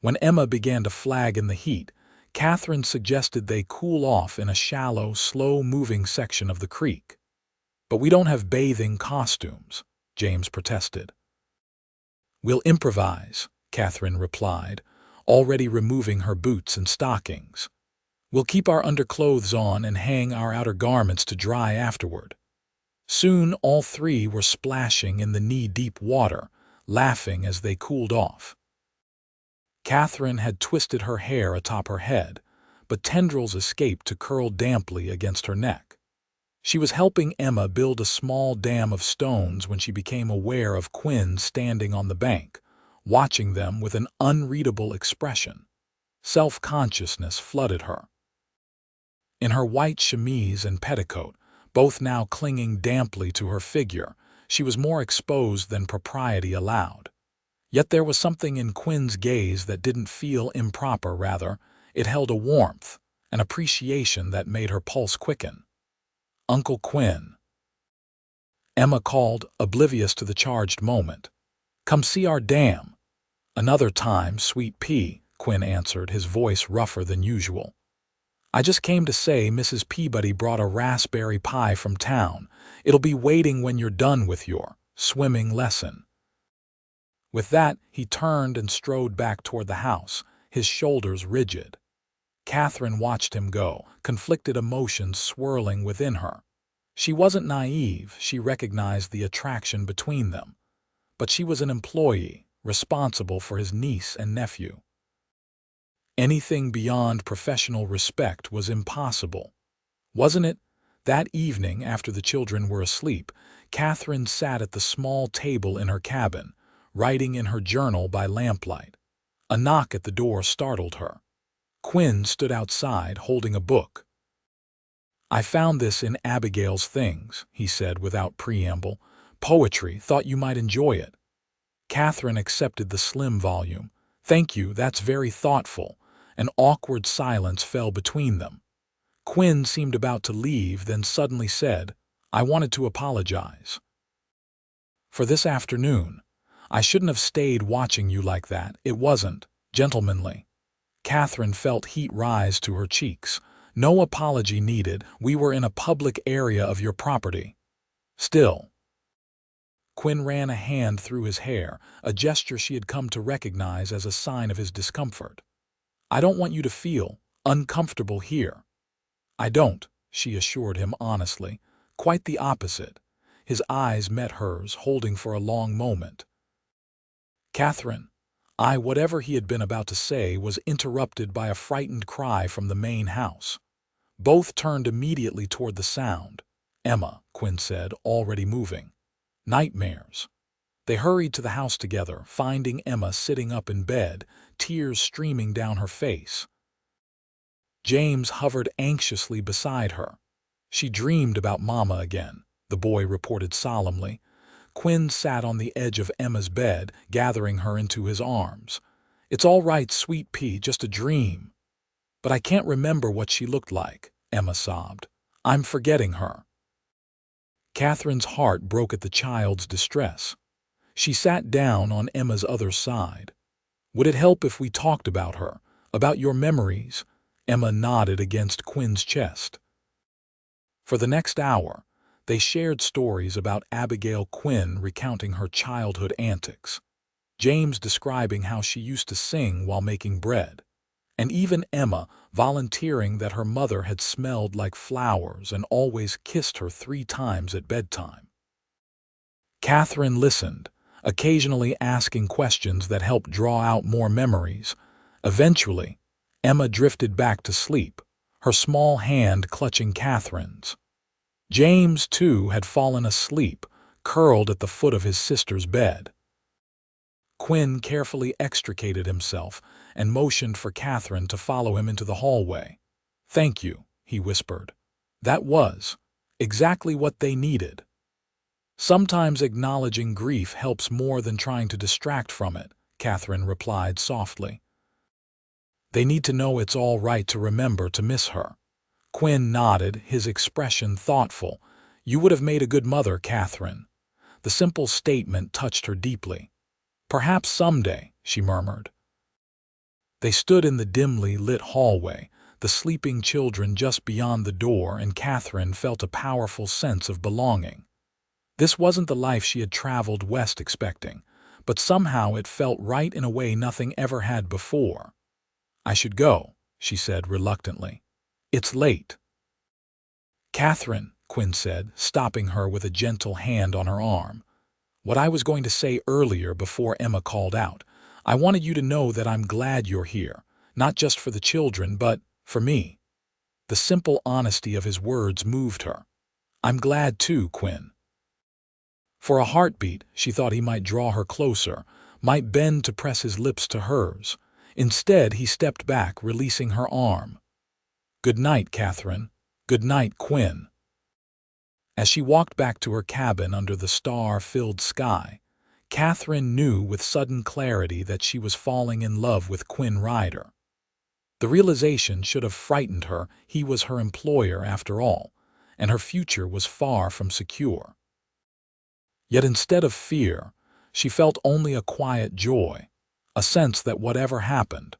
When Emma began to flag in the heat, Katherine suggested they cool off in a shallow, slow-moving section of the creek. But we don't have bathing costumes, James protested. We'll improvise, Katherine replied, already removing her boots and stockings. We'll keep our underclothes on and hang our outer garments to dry afterward. Soon all 3 were splashing in the knee-deep water, laughing as they cooled off. Katherine had twisted her hair atop her head, but tendrils escaped to curl damply against her neck. She was helping Emma build a small dam of stones when she became aware of Quinn standing on the bank, watching them with an unreadable expression. Self-consciousness flooded her. In her white chemise and petticoat, both now clinging damply to her figure, she was more exposed than propriety allowed. Yet there was something in Quinn's gaze that didn't feel improper, rather, it held a warmth, an appreciation that made her pulse quicken. Uncle Quinn. Emma called, oblivious to the charged moment. Come see our dam. Another time, sweet pea, Quinn answered, his voice rougher than usual. I just came to say Mrs. Peabody brought a raspberry pie from town. It'll be waiting when you're done with your swimming lesson. With that, he turned and strode back toward the house, his shoulders rigid. Katherine watched him go, conflicted emotions swirling within her. She wasn't naive, she recognized the attraction between them. But she was an employee, responsible for his niece and nephew. Anything beyond professional respect was impossible. Wasn't it? That evening, after the children were asleep, Katherine sat at the small table in her cabin, writing in her journal by lamplight. A knock at the door startled her. Quinn stood outside, holding a book. I found this in Abigail's things, he said without preamble. Poetry, thought you might enjoy it. Katherine accepted the slim volume. Thank you, that's very thoughtful. An awkward silence fell between them. Quinn seemed about to leave, then suddenly said, I wanted to apologize. For this afternoon. I shouldn't have stayed watching you like that. It wasn't gentlemanly. Katherine felt heat rise to her cheeks. No apology needed. We were in a public area of your property. Still. Quinn ran a hand through his hair, a gesture she had come to recognize as a sign of his discomfort. I don't want you to feel uncomfortable here. I don't, she assured him honestly. Quite the opposite. His eyes met hers, holding for a long moment. Katherine, whatever he had been about to say was interrupted by a frightened cry from the main house. Both turned immediately toward the sound. Emma, Quinn said, already moving. Nightmares. They hurried to the house together, finding Emma sitting up in bed, tears streaming down her face. James hovered anxiously beside her. "She dreamed about Mama again," the boy reported solemnly. Quinn sat on the edge of Emma's bed, gathering her into his arms. "It's all right, sweet pea, just a dream." "But I can't remember what she looked like," Emma sobbed. "I'm forgetting her." Catherine's heart broke at the child's distress. She sat down on Emma's other side. "Would it help if we talked about her, about your memories?" Emma nodded against Quinn's chest. For the next hour, they shared stories about Abigail Quinn recounting her childhood antics, James describing how she used to sing while making bread, and even Emma volunteering that her mother had smelled like flowers and always kissed her 3 times at bedtime. Katherine listened, occasionally asking questions that helped draw out more memories. Eventually, Emma drifted back to sleep, her small hand clutching Katherine's. James, too, had fallen asleep, curled at the foot of his sister's bed. Quinn carefully extricated himself and motioned for Katherine to follow him into the hallway. "Thank you," he whispered. "That was exactly what they needed." "Sometimes acknowledging grief helps more than trying to distract from it," Katherine replied softly. "They need to know it's all right to remember to miss her." Quinn nodded, his expression thoughtful. "You would have made a good mother, Katherine." The simple statement touched her deeply. "Perhaps someday," she murmured. They stood in the dimly lit hallway, the sleeping children just beyond the door, and Katherine felt a powerful sense of belonging. This wasn't the life she had traveled west expecting, but somehow it felt right in a way nothing ever had before. "I should go," she said reluctantly. "It's late." "Katherine," Quinn said, stopping her with a gentle hand on her arm. "What I was going to say earlier before Emma called out. I wanted you to know that I'm glad you're here, not just for the children, but for me." The simple honesty of his words moved her. "I'm glad too, Quinn." For a heartbeat, she thought he might draw her closer, might bend to press his lips to hers. Instead, he stepped back, releasing her arm. "Good night, Katherine. Good night, Quinn." As she walked back to her cabin under the star-filled sky, Katherine knew with sudden clarity that she was falling in love with Quinn Ryder. The realization should have frightened her. He was her employer after all, and her future was far from secure. Yet instead of fear, she felt only a quiet joy, a sense that whatever happened,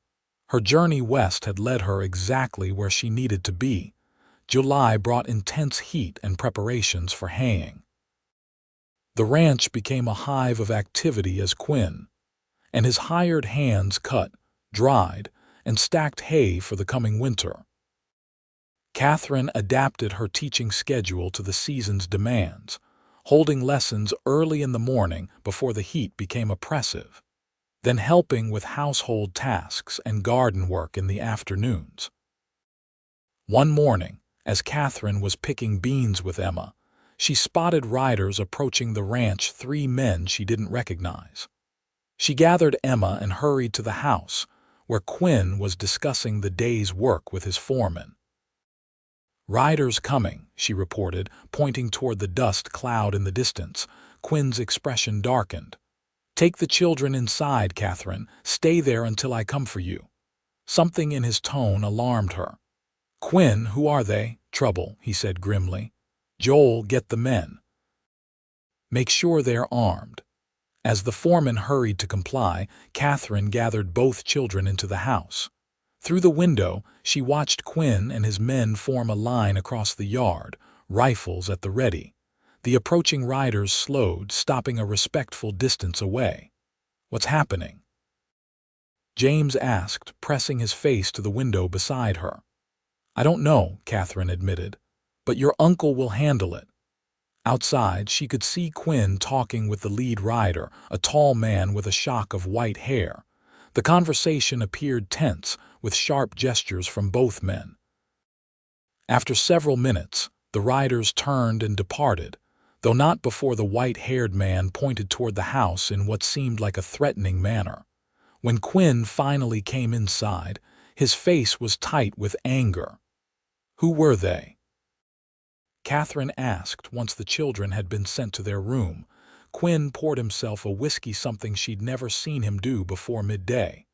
her journey west had led her exactly where she needed to be. July brought intense heat and preparations for haying. The ranch became a hive of activity as Quinn and his hired hands cut, dried, and stacked hay for the coming winter. Katherine adapted her teaching schedule to the season's demands, holding lessons early in the morning before the heat became oppressive, then helping with household tasks and garden work in the afternoons. One morning, as Katherine was picking beans with Emma, she spotted riders approaching the ranch, 3 men she didn't recognize. She gathered Emma and hurried to the house, where Quinn was discussing the day's work with his foreman. "Riders coming," she reported, pointing toward the dust cloud in the distance. Quinn's expression darkened. "Take the children inside, Katherine. Stay there until I come for you." Something in his tone alarmed her. "Quinn, who are they?" "Trouble," he said grimly. "Joel, get the men. Make sure they're armed." As the foreman hurried to comply, Katherine gathered both children into the house. Through the window, she watched Quinn and his men form a line across the yard, rifles at the ready. The approaching riders slowed, stopping a respectful distance away. "What's happening?" James asked, pressing his face to the window beside her. "I don't know," Katherine admitted, "but your uncle will handle it." Outside, she could see Quinn talking with the lead rider, a tall man with a shock of white hair. The conversation appeared tense, with sharp gestures from both men. After several minutes, the riders turned and departed, though not before the white-haired man pointed toward the house in what seemed like a threatening manner. When Quinn finally came inside, his face was tight with anger. "Who were they?" Katherine asked once the children had been sent to their room. Quinn poured himself a whiskey, something she'd never seen him do before midday.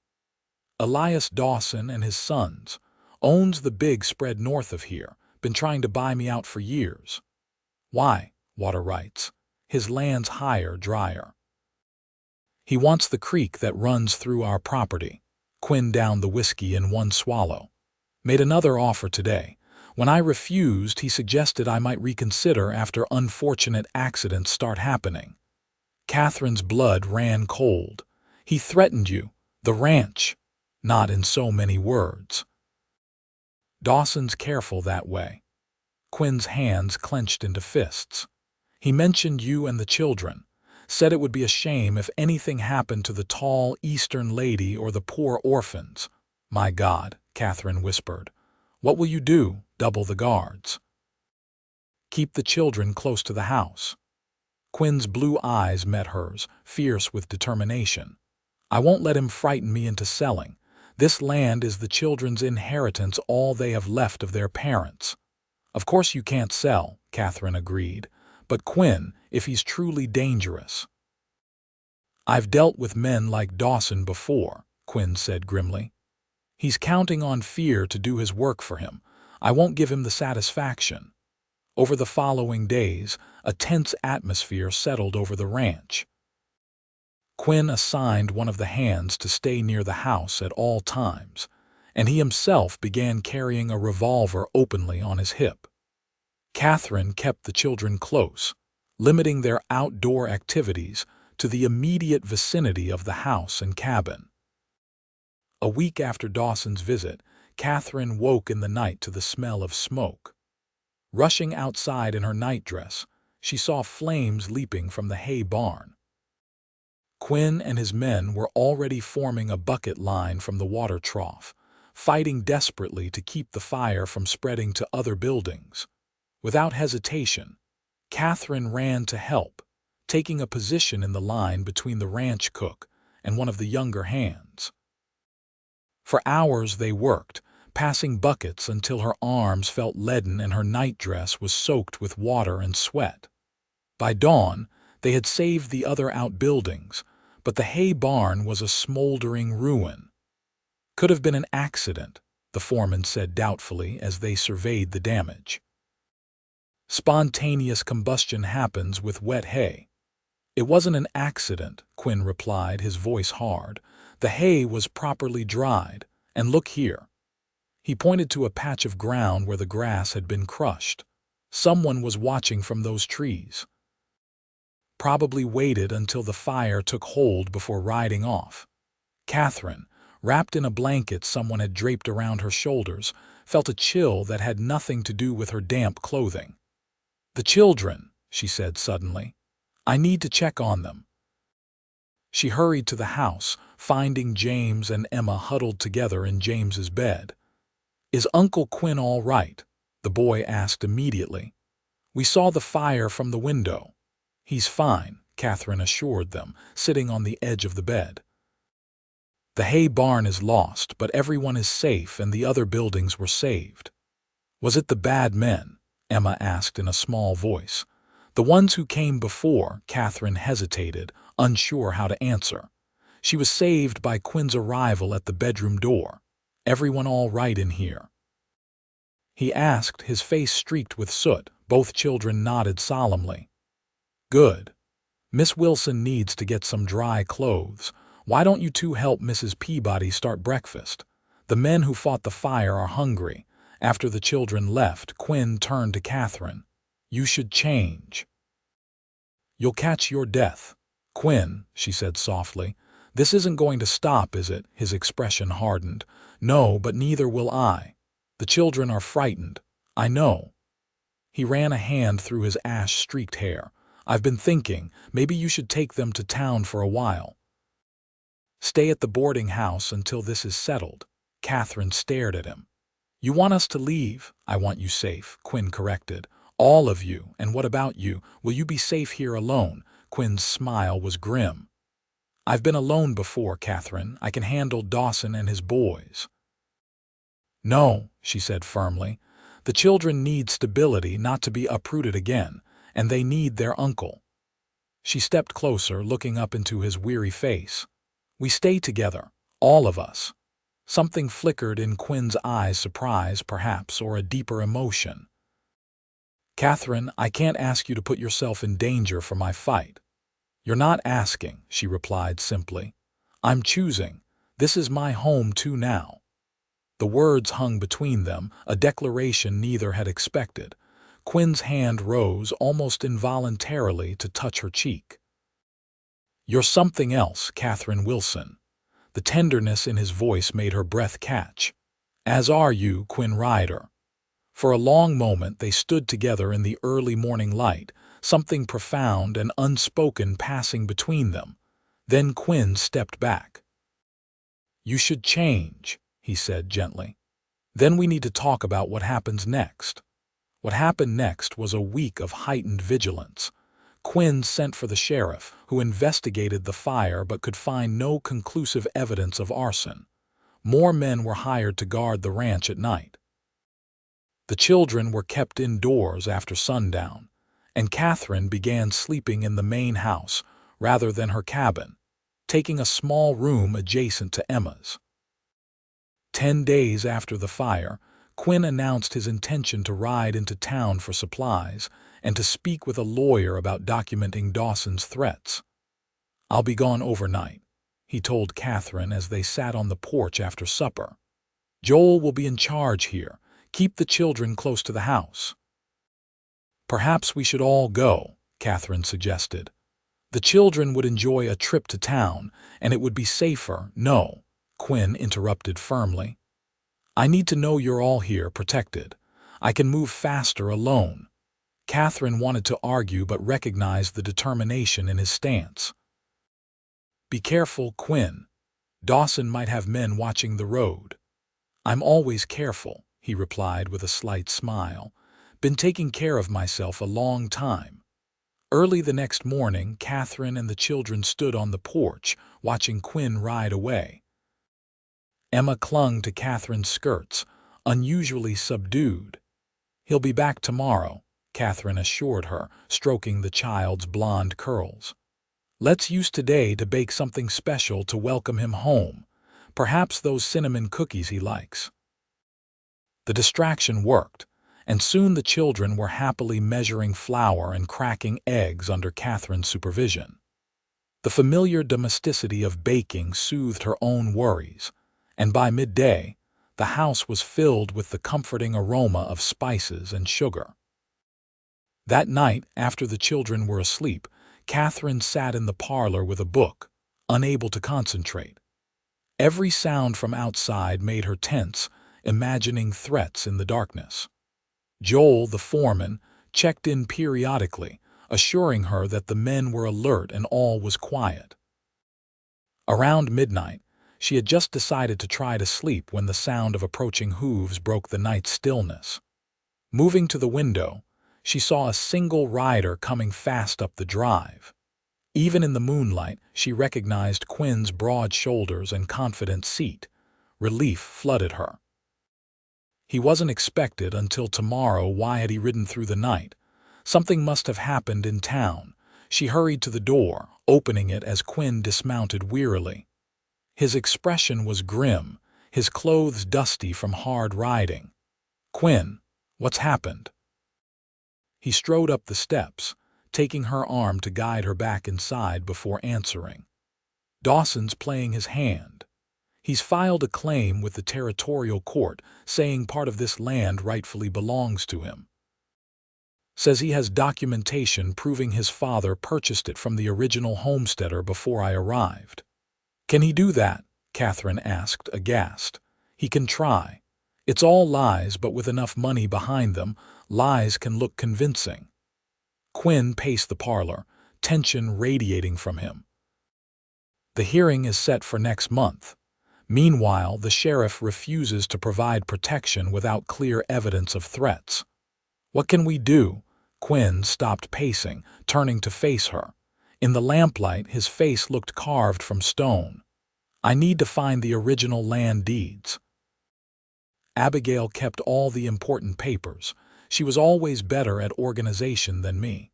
"Elias Dawson and his sons. Owns the big spread north of here. Been trying to buy me out for years." "Why?" Water writes. "His land's higher, drier. He wants the creek that runs through our property." Quinn downed the whiskey in one swallow. "Made another offer today. When I refused, he suggested I might reconsider after unfortunate accidents start happening." Katherine's blood ran cold. "He threatened you, the ranch." "Not in so many words." "Dawson's careful that way." Quinn's hands clenched into fists. "He mentioned you and the children. Said it would be a shame if anything happened to the tall Eastern lady or the poor orphans." "My God," Katherine whispered. "What will you do? Double the guards?" "Keep the children close to the house." Quinn's blue eyes met hers, fierce with determination. "I won't let him frighten me into selling. This land is the children's inheritance, all they have left of their parents." "Of course you can't sell," Katherine agreed. "But Quinn, if he's truly dangerous—" "I've dealt with men like Dawson before," Quinn said grimly. "He's counting on fear to do his work for him. I won't give him the satisfaction." Over the following days, a tense atmosphere settled over the ranch. Quinn assigned one of the hands to stay near the house at all times, and he himself began carrying a revolver openly on his hip. Katherine kept the children close, limiting their outdoor activities to the immediate vicinity of the house and cabin. A week after Dawson's visit, Katherine woke in the night to the smell of smoke. Rushing outside in her nightdress, she saw flames leaping from the hay barn. Quinn and his men were already forming a bucket line from the water trough, fighting desperately to keep the fire from spreading to other buildings. Without hesitation, Katherine ran to help, taking a position in the line between the ranch cook and one of the younger hands. For hours they worked, passing buckets until her arms felt leaden and her nightdress was soaked with water and sweat. By dawn, they had saved the other outbuildings, but the hay barn was a smoldering ruin. "Could have been an accident," the foreman said doubtfully as they surveyed the damage. "Spontaneous combustion happens with wet hay." "It wasn't an accident," Quinn replied, his voice hard. "The hay was properly dried, and look here." He pointed to a patch of ground where the grass had been crushed. "Someone was watching from those trees. Probably waited until the fire took hold before riding off." Katherine, wrapped in a blanket someone had draped around her shoulders, felt a chill that had nothing to do with her damp clothing. "The children," she said suddenly. "I need to check on them." She hurried to the house, finding James and Emma huddled together in James's bed. "Is Uncle Quinn all right?" the boy asked immediately. "We saw the fire from the window." "He's fine," Katherine assured them, sitting on the edge of the bed. "The hay barn is lost, but everyone is safe and the other buildings were saved." "Was it the bad men?" Emma asked in a small voice. "The ones who came before," Katherine hesitated, unsure how to answer. She was saved by Quinn's arrival at the bedroom door. "Everyone all right in here?" he asked, his face streaked with soot. Both children nodded solemnly. "Good. Miss Wilson needs to get some dry clothes. Why don't you two help Mrs. Peabody start breakfast? The men who fought the fire are hungry." After the children left, Quinn turned to Katherine. "You should change. You'll catch your death." "Quinn," she said softly, "this isn't going to stop, is it?" His expression hardened. "No, but neither will I. The children are frightened. I know." He ran a hand through his ash-streaked hair. "I've been thinking, maybe you should take them to town for a while. Stay at the boarding house until this is settled." Katherine stared at him. "You want us to leave?" "I want you safe," Quinn corrected. All of you, and what about you? Will you be safe here alone? Quinn's smile was grim. I've been alone before, Katherine. I can handle Dawson and his boys. No, she said firmly. The children need stability, not to be uprooted again, and they need their uncle. She stepped closer, looking up into his weary face. We stay together, all of us. Something flickered in Quinn's eyes, surprise, perhaps, or a deeper emotion. Katherine, I can't ask you to put yourself in danger for my fight. You're not asking, she replied simply. I'm choosing. This is my home too now. The words hung between them, a declaration neither had expected. Quinn's hand rose almost involuntarily to touch her cheek. You're something else, Katherine Wilson. The tenderness in his voice made her breath catch. As are you, Quinn Ryder. For a long moment they stood together in the early morning light, something profound and unspoken passing between them. Then Quinn stepped back. You should change, he said gently. Then we need to talk about what happens next. What happened next was a week of heightened vigilance. Quinn sent for the sheriff, who investigated the fire but could find no conclusive evidence of arson. More men were hired to guard the ranch at night. The children were kept indoors after sundown, and Katherine began sleeping in the main house rather than her cabin, taking a small room adjacent to Emma's. 10 days after the fire, Quinn announced his intention to ride into town for supplies and to speak with a lawyer about documenting Dawson's threats. I'll be gone overnight, he told Katherine as they sat on the porch after supper. Joel will be in charge here. Keep the children close to the house. Perhaps we should all go, Katherine suggested. The children would enjoy a trip to town, and it would be safer. No, Quinn interrupted firmly. I need to know you're all here, protected. I can move faster alone. Katherine wanted to argue but recognized the determination in his stance. Be careful, Quinn. Dawson might have men watching the road. I'm always careful, he replied with a slight smile. Been taking care of myself a long time. Early the next morning, Katherine and the children stood on the porch, watching Quinn ride away. Emma clung to Katherine's skirts, unusually subdued. He'll be back tomorrow, Katherine assured her, stroking the child's blonde curls. Let's use today to bake something special to welcome him home, perhaps those cinnamon cookies he likes. The distraction worked, and soon the children were happily measuring flour and cracking eggs under Katherine's supervision. The familiar domesticity of baking soothed her own worries, and by midday, the house was filled with the comforting aroma of spices and sugar. That night, after the children were asleep, Katherine sat in the parlor with a book, unable to concentrate. Every sound from outside made her tense, imagining threats in the darkness. Joel, the foreman, checked in periodically, assuring her that the men were alert and all was quiet. Around midnight, she had just decided to try to sleep when the sound of approaching hooves broke the night's stillness. Moving to the window, she saw a single rider coming fast up the drive. Even in the moonlight, she recognized Quinn's broad shoulders and confident seat. Relief flooded her. He wasn't expected until tomorrow. Why had he ridden through the night? Something must have happened in town. She hurried to the door, opening it as Quinn dismounted wearily. His expression was grim, his clothes dusty from hard riding. Quinn, what's happened? He strode up the steps, taking her arm to guide her back inside before answering. Dawson's playing his hand. He's filed a claim with the territorial court, saying part of this land rightfully belongs to him. Says he has documentation proving his father purchased it from the original homesteader before I arrived. Can he do that? Katherine asked, aghast. He can try. It's all lies, but with enough money behind them, lies can look convincing. Quinn paced the parlor, tension radiating from him. The hearing is set for next month. Meanwhile, the sheriff refuses to provide protection without clear evidence of threats. What can we do? Quinn stopped pacing, turning to face her. In the lamplight, his face looked carved from stone. I need to find the original land deeds. Abigail kept all the important papers. She was always better at organization than me.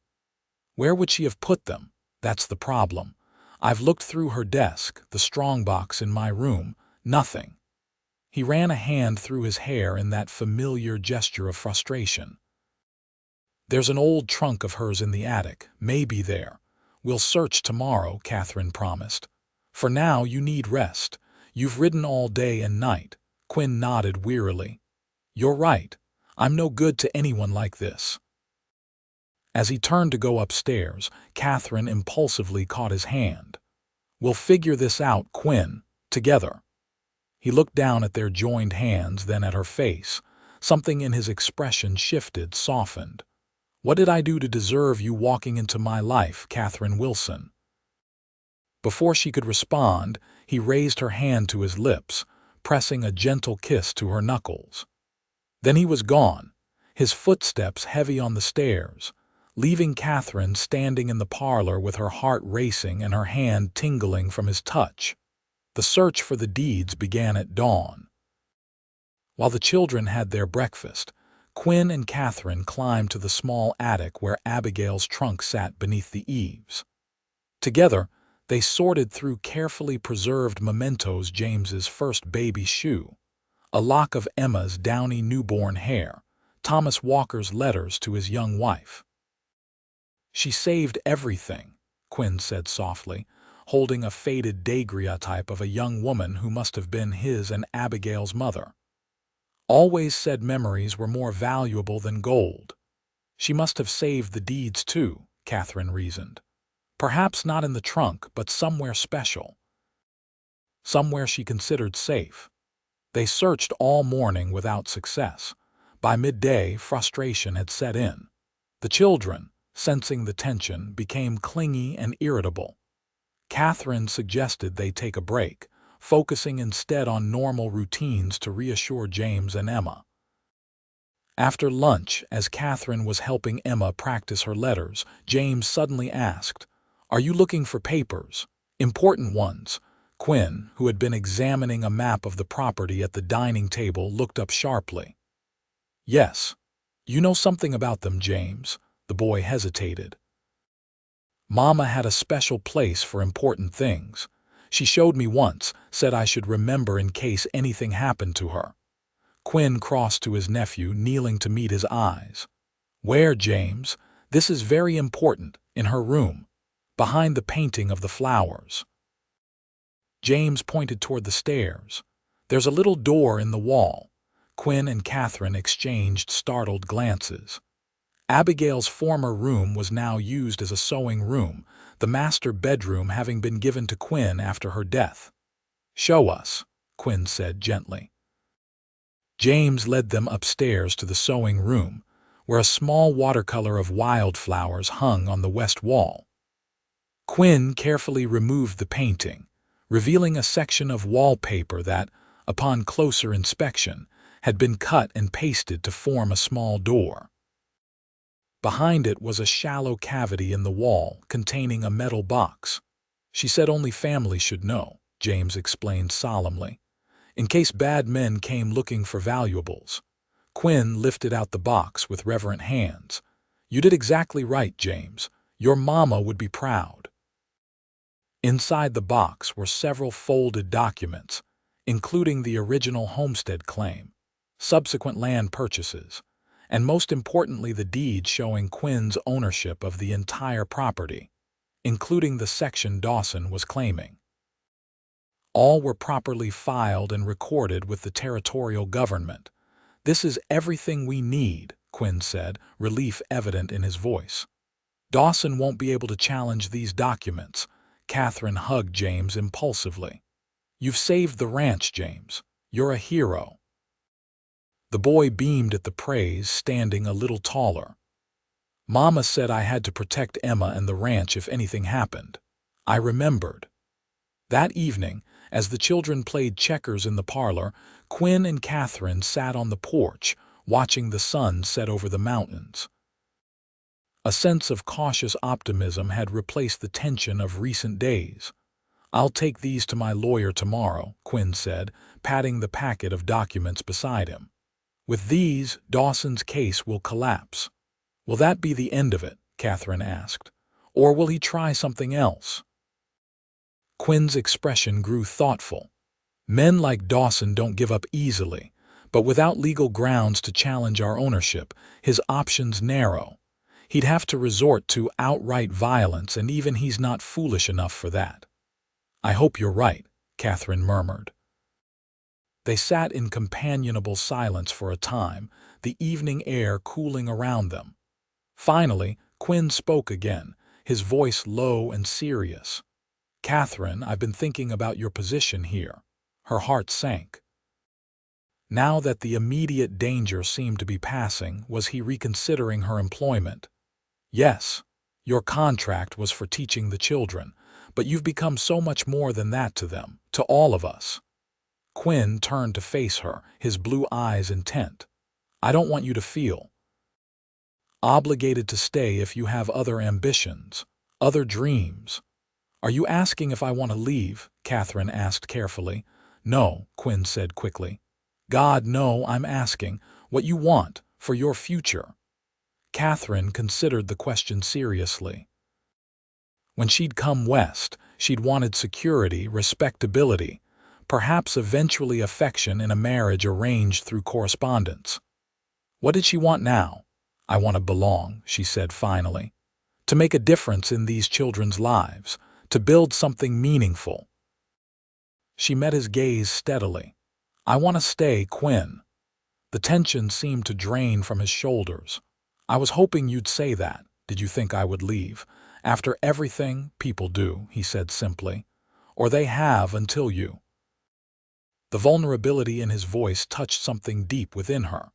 Where would she have put them? That's the problem. I've looked through her desk, the strongbox in my room. Nothing. He ran a hand through his hair in that familiar gesture of frustration. There's an old trunk of hers in the attic, maybe there. We'll search tomorrow, Katherine promised. For now, you need rest. You've ridden all day and night. Quinn nodded wearily. You're right. I'm no good to anyone like this. As he turned to go upstairs, Katherine impulsively caught his hand. We'll figure this out, Quinn, together. He looked down at their joined hands, then at her face. Something in his expression shifted, softened. What did I do to deserve you walking into my life, Katherine Wilson? Before she could respond, he raised her hand to his lips, pressing a gentle kiss to her knuckles. Then he was gone, his footsteps heavy on the stairs, leaving Katherine standing in the parlor with her heart racing and her hand tingling from his touch. The search for the deeds began at dawn. While the children had their breakfast, Quinn and Katherine climbed to the small attic where Abigail's trunk sat beneath the eaves. Together, they sorted through carefully preserved mementos: James's first baby shoe, a lock of Emma's downy newborn hair, Thomas Walker's letters to his young wife. She saved everything, Quinn said softly, holding a faded daguerreotype of a young woman who must have been his and Abigail's mother. Always said memories were more valuable than gold. She must have saved the deeds too, Katherine reasoned. Perhaps not in the trunk, but somewhere special. Somewhere she considered safe. They searched all morning without success. By midday, frustration had set in. The children, sensing the tension, became clingy and irritable. Katherine suggested they take a break, focusing instead on normal routines to reassure James and Emma. After lunch, as Katherine was helping Emma practice her letters, James suddenly asked, "Are you looking for papers? Important ones?" Quinn, who had been examining a map of the property at the dining table, looked up sharply. "Yes. You know something about them, James." The boy hesitated. "Mama had a special place for important things. She showed me once, said I should remember in case anything happened to her." Quinn crossed to his nephew, kneeling to meet his eyes. "Where, James? This is very important. In her room, behind the painting of the flowers." James pointed toward the stairs. "There's a little door in the wall." Quinn and Katherine exchanged startled glances. Abigail's former room was now used as a sewing room, the master bedroom having been given to Quinn after her death. "Show us," Quinn said gently. James led them upstairs to the sewing room, where a small watercolor of wildflowers hung on the west wall. Quinn carefully removed the painting, revealing a section of wallpaper that, upon closer inspection, had been cut and pasted to form a small door. Behind it was a shallow cavity in the wall containing a metal box. "She said only family should know," James explained solemnly, "in case bad men came looking for valuables." Quinn lifted out the box with reverent hands. "You did exactly right, James. Your mama would be proud." Inside the box were several folded documents, including the original homestead claim, subsequent land purchases, and most importantly the deed showing Quinn's ownership of the entire property, including the section Dawson was claiming. All were properly filed and recorded with the territorial government. "This is everything we need," Quinn said, relief evident in his voice. "Dawson won't be able to challenge these documents." Katherine hugged James impulsively. "You've saved the ranch, James. You're a hero." The boy beamed at the praise, standing a little taller. "Mama said I had to protect Emma and the ranch if anything happened." I remembered. That evening, as the children played checkers in the parlor, Quinn and Katherine sat on the porch, watching the sun set over the mountains. A sense of cautious optimism had replaced the tension of recent days. "I'll take these to my lawyer tomorrow," Quinn said, patting the packet of documents beside him. "With these, Dawson's case will collapse." "Will that be the end of it?" Katherine asked. "Or will he try something else?" Quinn's expression grew thoughtful. "Men like Dawson don't give up easily, but without legal grounds to challenge our ownership, his options narrow. He'd have to resort to outright violence, and even he's not foolish enough for that." "I hope you're right," Katherine murmured. They sat in companionable silence for a time, the evening air cooling around them. Finally, Quinn spoke again, his voice low and serious. "Katherine, I've been thinking about your position here." Her heart sank. Now that the immediate danger seemed to be passing, was he reconsidering her employment? "Yes, your contract was for teaching the children, but you've become so much more than that to them, to all of us." Quinn turned to face her, his blue eyes intent. "I don't want you to feel obligated to stay if you have other ambitions, other dreams." "Are you asking if I want to leave?" Katherine asked carefully. "No," Quinn said quickly. "God, no, I'm asking what you want for your future." Katherine considered the question seriously. When she'd come west, she'd wanted security, respectability, perhaps eventually affection in a marriage arranged through correspondence. What did she want now? "I want to belong," she said finally. "To make a difference in these children's lives, to build something meaningful." She met his gaze steadily. "I want to stay, Quinn." The tension seemed to drain from his shoulders. "I was hoping you'd say that. Did you think I would leave? After everything people do," he said simply. "Or they have until you." The vulnerability in his voice touched something deep within her.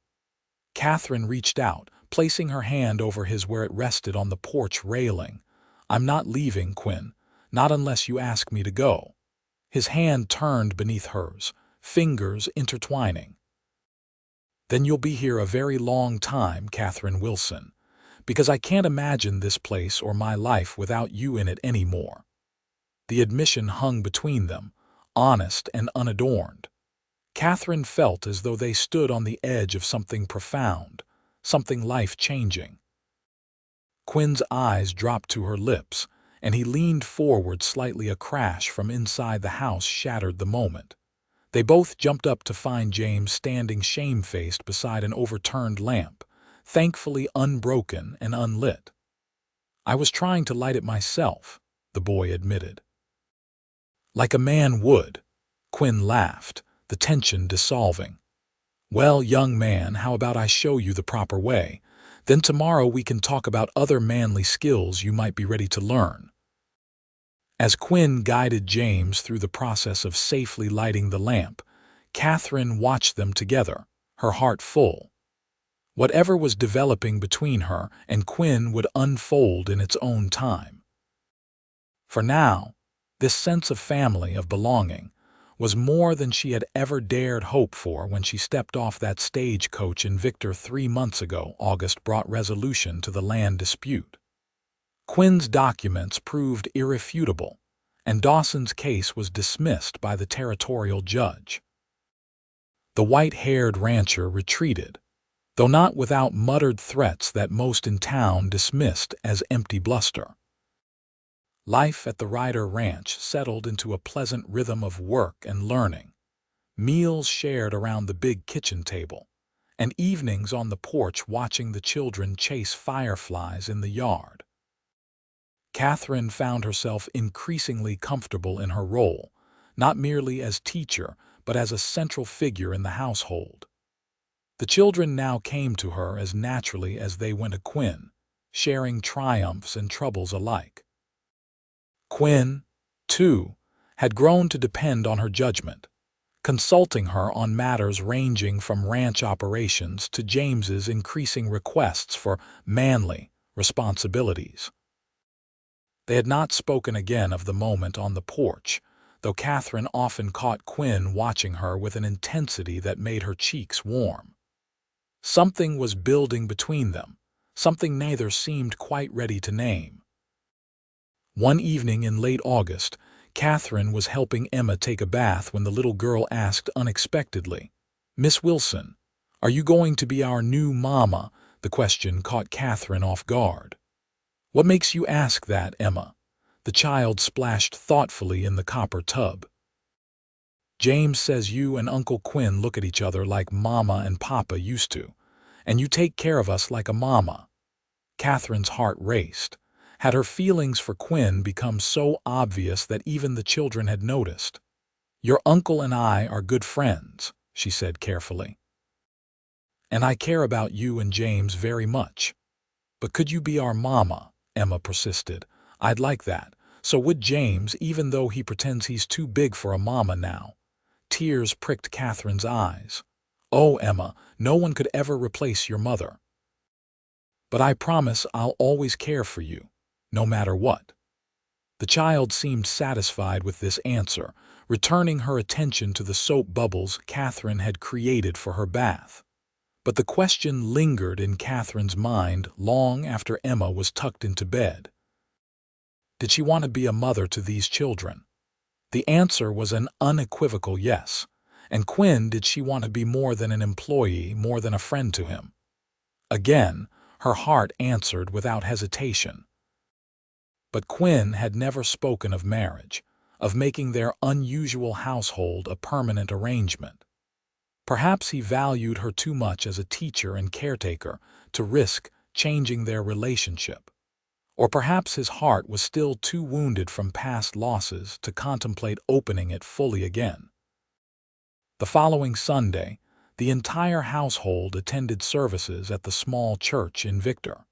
Katherine reached out, placing her hand over his where it rested on the porch railing. "I'm not leaving, Quinn. Not unless you ask me to go." His hand turned beneath hers, fingers intertwining. "Then you'll be here a very long time, Katherine Wilson, because I can't imagine this place or my life without you in it anymore." The admission hung between them, honest and unadorned. Katherine felt as though they stood on the edge of something profound, something life-changing. Quinn's eyes dropped to her lips, and he leaned forward slightly. A crash from inside the house shattered the moment. They both jumped up to find James standing shamefaced beside an overturned lamp, thankfully unbroken and unlit. "I was trying to light it myself," the boy admitted. "Like a man would." Quinn laughed, the tension dissolving. "Well, young man, how about I show you the proper way? Then tomorrow we can talk about other manly skills you might be ready to learn." As Quinn guided James through the process of safely lighting the lamp, Katherine watched them together, her heart full. Whatever was developing between her and Quinn would unfold in its own time. For now, this sense of family, of belonging, was more than she had ever dared hope for when she stepped off that stagecoach in Victor 3 months ago. August brought resolution to the land dispute. Quinn's documents proved irrefutable, and Dawson's case was dismissed by the territorial judge. The white-haired rancher retreated, though not without muttered threats that most in town dismissed as empty bluster. Life at the Ryder Ranch settled into a pleasant rhythm of work and learning, meals shared around the big kitchen table, and evenings on the porch watching the children chase fireflies in the yard. Katherine found herself increasingly comfortable in her role, not merely as teacher, but as a central figure in the household. The children now came to her as naturally as they went to Quinn, sharing triumphs and troubles alike. Quinn, too, had grown to depend on her judgment, consulting her on matters ranging from ranch operations to James's increasing requests for manly responsibilities. They had not spoken again of the moment on the porch, though Katherine often caught Quinn watching her with an intensity that made her cheeks warm. Something was building between them, something neither seemed quite ready to name. One evening in late August, Katherine was helping Emma take a bath when the little girl asked unexpectedly, "Miss Wilson, are you going to be our new mama?" The question caught Katherine off guard. "What makes you ask that, Emma?" The child splashed thoughtfully in the copper tub. "James says you and Uncle Quinn look at each other like Mama and Papa used to, and you take care of us like a mama." Katherine's heart raced. Had her feelings for Quinn become so obvious that even the children had noticed? "Your uncle and I are good friends," she said carefully. "And I care about you and James very much. But could you be our mama?" Emma persisted. "I'd like that. So would James, even though he pretends he's too big for a mama now." Tears pricked Katherine's eyes. "Oh, Emma, no one could ever replace your mother." "But I promise I'll always care for you, no matter what." The child seemed satisfied with this answer, returning her attention to the soap bubbles Katherine had created for her bath. But the question lingered in Katherine's mind long after Emma was tucked into bed. Did she want to be a mother to these children? The answer was an unequivocal yes. And Quinn, did she want to be more than an employee, more than a friend to him? Again, her heart answered without hesitation. But Quinn had never spoken of marriage, of making their unusual household a permanent arrangement. Perhaps he valued her too much as a teacher and caretaker to risk changing their relationship. Or perhaps his heart was still too wounded from past losses to contemplate opening it fully again. The following Sunday, the entire household attended services at the small church in Victor.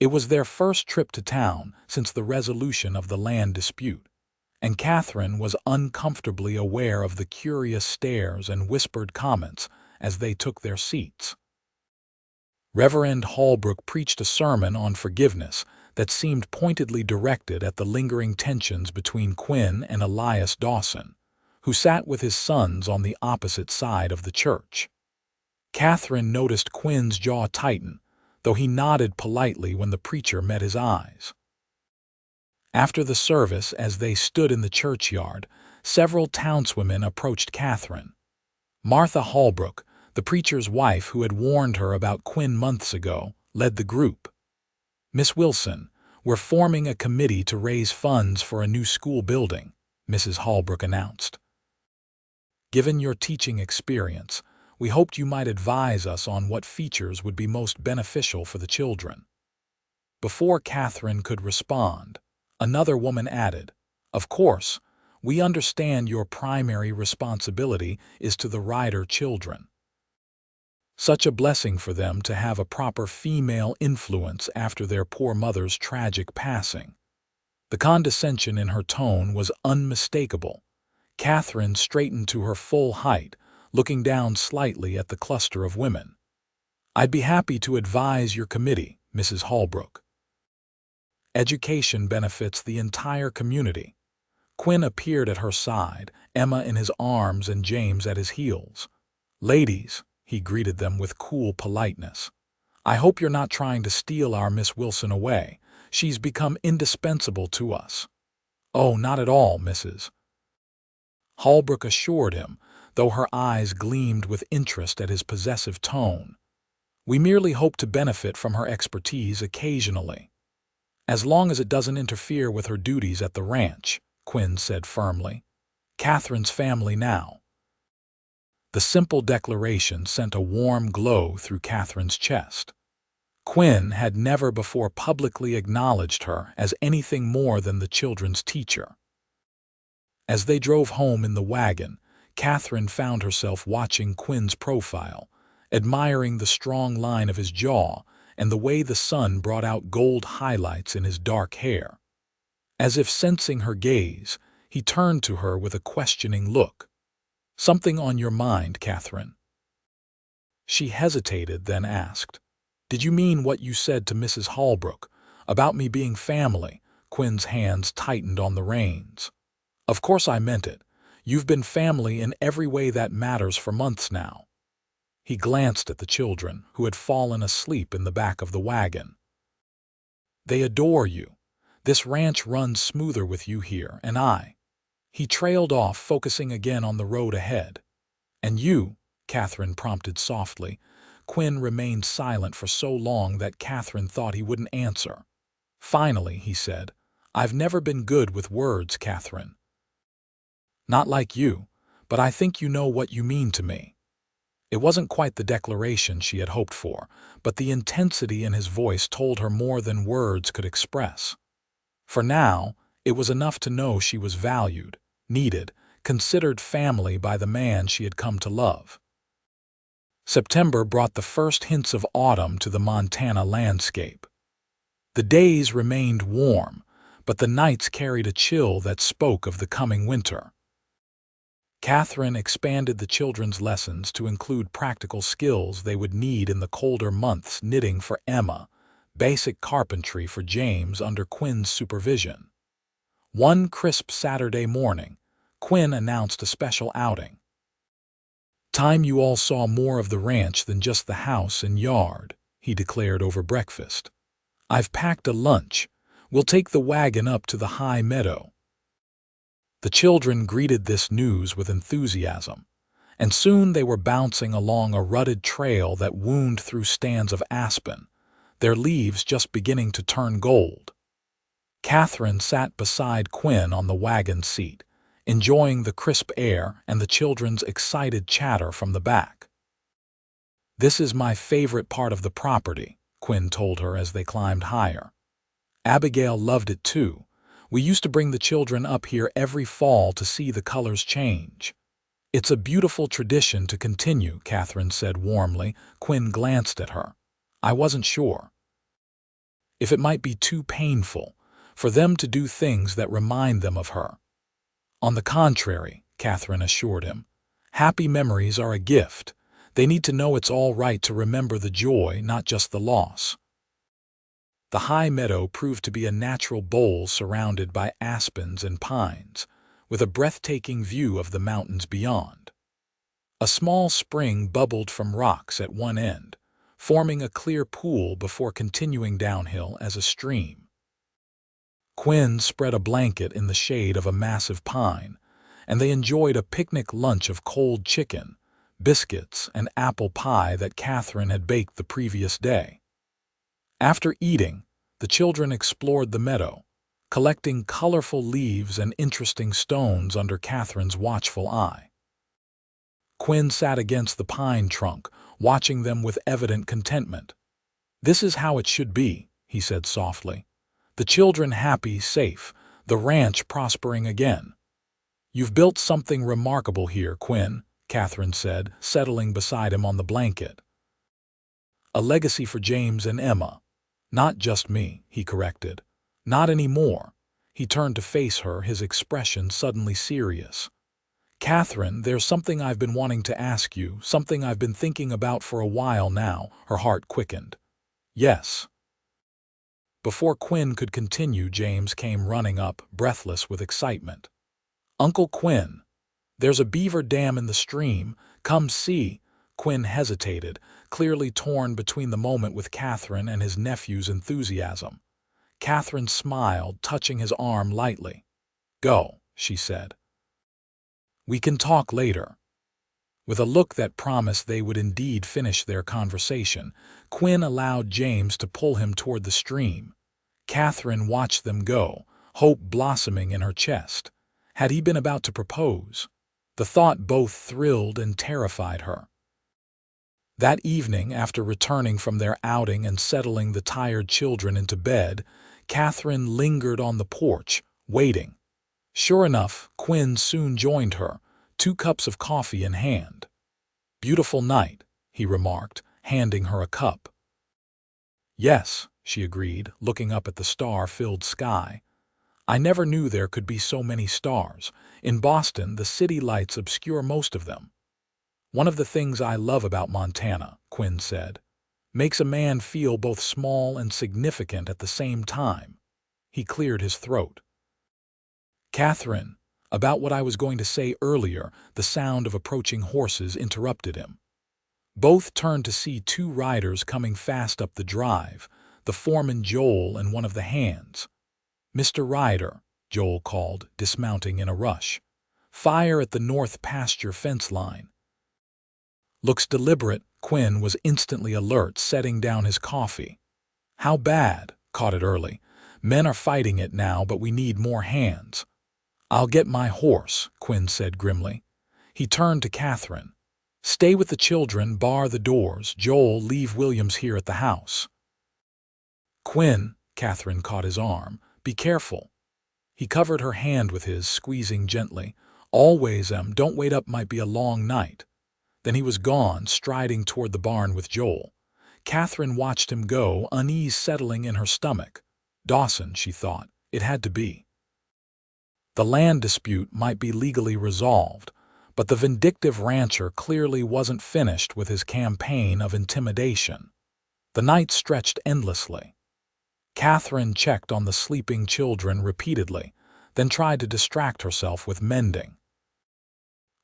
It was their first trip to town since the resolution of the land dispute, and Katherine was uncomfortably aware of the curious stares and whispered comments as they took their seats. Reverend Holbrook preached a sermon on forgiveness that seemed pointedly directed at the lingering tensions between Quinn and Elias Dawson, who sat with his sons on the opposite side of the church. Katherine noticed Quinn's jaw tighten, though he nodded politely when the preacher met his eyes. After the service, as they stood in the churchyard, several townswomen approached Katherine. Martha Holbrook, the preacher's wife who had warned her about Quinn months ago, led the group. "Miss Wilson, we're forming a committee to raise funds for a new school building," Mrs. Holbrook announced. "Given your teaching experience, we hoped you might advise us on what features would be most beneficial for the children." Before Katherine could respond, another woman added, "Of course, we understand your primary responsibility is to the Ryder children. Such a blessing for them to have a proper female influence after their poor mother's tragic passing." The condescension in her tone was unmistakable. Katherine straightened to her full height, looking down slightly at the cluster of women. "I'd be happy to advise your committee, Mrs. Holbrook. Education benefits the entire community." Quinn appeared at her side, Emma in his arms and James at his heels. "Ladies," he greeted them with cool politeness, "I hope you're not trying to steal our Miss Wilson away. She's become indispensable to us." "Oh, not at all, Mrs. Holbrook assured him, though her eyes gleamed with interest at his possessive tone. "We merely hope to benefit from her expertise occasionally. As long as it doesn't interfere with her duties at the ranch," Quinn said firmly. "Katherine's family now." The simple declaration sent a warm glow through Katherine's chest. Quinn had never before publicly acknowledged her as anything more than the children's teacher. As they drove home in the wagon, Katherine found herself watching Quinn's profile, admiring the strong line of his jaw and the way the sun brought out gold highlights in his dark hair. As if sensing her gaze, he turned to her with a questioning look. "Something on your mind, Katherine?" She hesitated, then asked, "Did you mean what you said to Mrs. Holbrook, about me being family?" Quinn's hands tightened on the reins. "Of course I meant it. You've been family in every way that matters for months now." He glanced at the children, who had fallen asleep in the back of the wagon. "They adore you. This ranch runs smoother with you here, and I." He trailed off, focusing again on the road ahead. "And you?" Katherine prompted softly. Quinn remained silent for so long that Katherine thought he wouldn't answer. Finally, he said, "I've never been good with words, Katherine. Not like you, but I think you know what you mean to me." It wasn't quite the declaration she had hoped for, but the intensity in his voice told her more than words could express. For now, it was enough to know she was valued, needed, considered family by the man she had come to love. September brought the first hints of autumn to the Montana landscape. The days remained warm, but the nights carried a chill that spoke of the coming winter. Katherine expanded the children's lessons to include practical skills they would need in the colder months: knitting for Emma, basic carpentry for James under Quinn's supervision. One crisp Saturday morning, Quinn announced a special outing. "Time you all saw more of the ranch than just the house and yard," he declared over breakfast. "I've packed a lunch. We'll take the wagon up to the high meadow." The children greeted this news with enthusiasm, and soon they were bouncing along a rutted trail that wound through stands of aspen, their leaves just beginning to turn gold. Katherine sat beside Quinn on the wagon seat, enjoying the crisp air and the children's excited chatter from the back. "This is my favorite part of the property," Quinn told her as they climbed higher. "Abigail loved it too. We used to bring the children up here every fall to see the colors change." "It's a beautiful tradition to continue," Katherine said warmly. Quinn glanced at her. "I wasn't sure if it might be too painful for them to do things that remind them of her." "On the contrary," Katherine assured him. "Happy memories are a gift. They need to know it's all right to remember the joy, not just the loss." The high meadow proved to be a natural bowl surrounded by aspens and pines, with a breathtaking view of the mountains beyond. A small spring bubbled from rocks at one end, forming a clear pool before continuing downhill as a stream. Quinn spread a blanket in the shade of a massive pine, and they enjoyed a picnic lunch of cold chicken, biscuits, and apple pie that Katherine had baked the previous day. After eating, the children explored the meadow, collecting colorful leaves and interesting stones under Katherine's watchful eye. Quinn sat against the pine trunk, watching them with evident contentment. "This is how it should be," he said softly. "The children happy, safe, the ranch prospering again." "You've built something remarkable here, Quinn," Katherine said, settling beside him on the blanket. "A legacy for James and Emma. Not just me," he corrected. "Not anymore." He turned to face her, his expression suddenly serious. "Katherine, there's something I've been wanting to ask you, something I've been thinking about for a while now." Her heart quickened. "Yes." Before Quinn could continue, James came running up, breathless with excitement. "Uncle Quinn, there's a beaver dam in the stream. Come see." Quinn hesitated, clearly torn between the moment with Katherine and his nephew's enthusiasm. Katherine smiled, touching his arm lightly. "Go," she said. "We can talk later." With a look that promised they would indeed finish their conversation, Quinn allowed James to pull him toward the stream. Katherine watched them go, hope blossoming in her chest. Had he been about to propose? The thought both thrilled and terrified her. That evening, after returning from their outing and settling the tired children into bed, Katherine lingered on the porch, waiting. Sure enough, Quinn soon joined her, 2 cups of coffee in hand. "Beautiful night," he remarked, handing her a cup. "Yes," she agreed, looking up at the star-filled sky. "I never knew there could be so many stars. In Boston, the city lights obscure most of them." "One of the things I love about Montana," Quinn said, "makes a man feel both small and significant at the same time." He cleared his throat. "Katherine, about what I was going to say earlier," the sound of approaching horses interrupted him. Both turned to see two riders coming fast up the drive, the foreman Joel and one of the hands. "Mr. Ryder," Joel called, dismounting in a rush. "Fire at the north pasture fence line." "Looks deliberate." Quinn was instantly alert, setting down his coffee. "How bad?" "Caught it early. Men are fighting it now, but we need more hands." "I'll get my horse," Quinn said grimly. He turned to Katherine. "Stay with the children, bar the doors. Joel, leave Williams here at the house." "Quinn," Katherine caught his arm, "be careful." He covered her hand with his, squeezing gently. "Always, don't wait up, might be a long night." Then he was gone, striding toward the barn with Joel. Katherine watched him go, unease settling in her stomach. Dawson, she thought. It had to be. The land dispute might be legally resolved, but the vindictive rancher clearly wasn't finished with his campaign of intimidation. The night stretched endlessly. Katherine checked on the sleeping children repeatedly, then tried to distract herself with mending.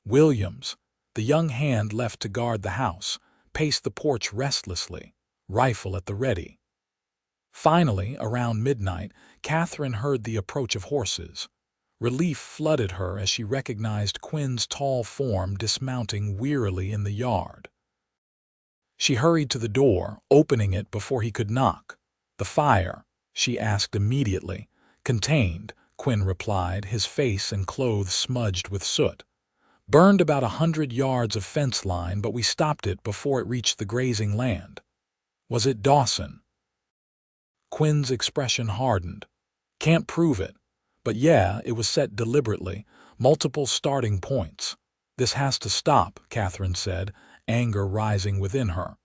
Williams, the young hand left to guard the house, paced the porch restlessly, rifle at the ready. Finally, around midnight, Katherine heard the approach of horses. Relief flooded her as she recognized Quinn's tall form dismounting wearily in the yard. She hurried to the door, opening it before he could knock. "The fire?" she asked immediately. "Contained," Quinn replied, his face and clothes smudged with soot. "Burned about 100 yards of fence line, but we stopped it before it reached the grazing land." "Was it Dawson?" Quinn's expression hardened. "Can't prove it. But yeah, it was set deliberately, multiple starting points." "This has to stop," Katherine said, anger rising within her.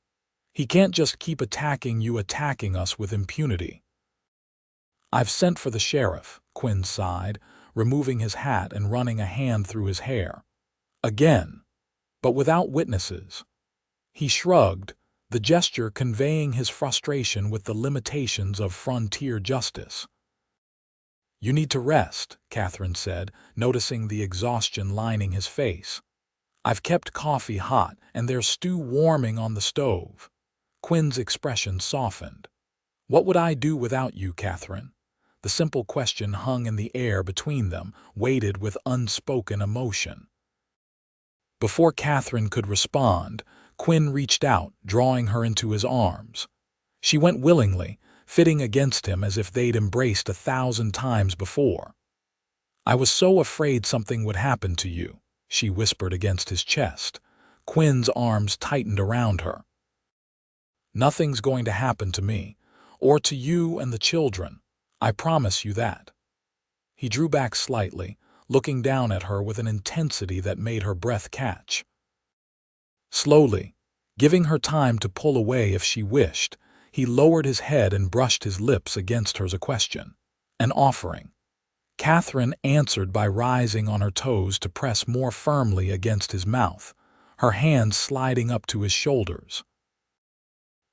"He can't just keep attacking us with impunity." "I've sent for the sheriff," Quinn sighed, removing his hat and running a hand through his hair. "Again, but without witnesses." He shrugged, the gesture conveying his frustration with the limitations of frontier justice. "You need to rest," Katherine said, noticing the exhaustion lining his face. "I've kept coffee hot, and there's stew warming on the stove." Quinn's expression softened. "What would I do without you, Katherine?" The simple question hung in the air between them, weighted with unspoken emotion. Before Katherine could respond, Quinn reached out, drawing her into his arms. She went willingly, fitting against him as if they'd embraced 1,000 times before. "I was so afraid something would happen to you," she whispered against his chest. Quinn's arms tightened around her. "Nothing's going to happen to me, or to you and the children. I promise you that." He drew back slightly, looking down at her with an intensity that made her breath catch. Slowly, giving her time to pull away if she wished, he lowered his head and brushed his lips against hers. "A question. An offering." Katherine answered by rising on her toes to press more firmly against his mouth, her hands sliding up to his shoulders.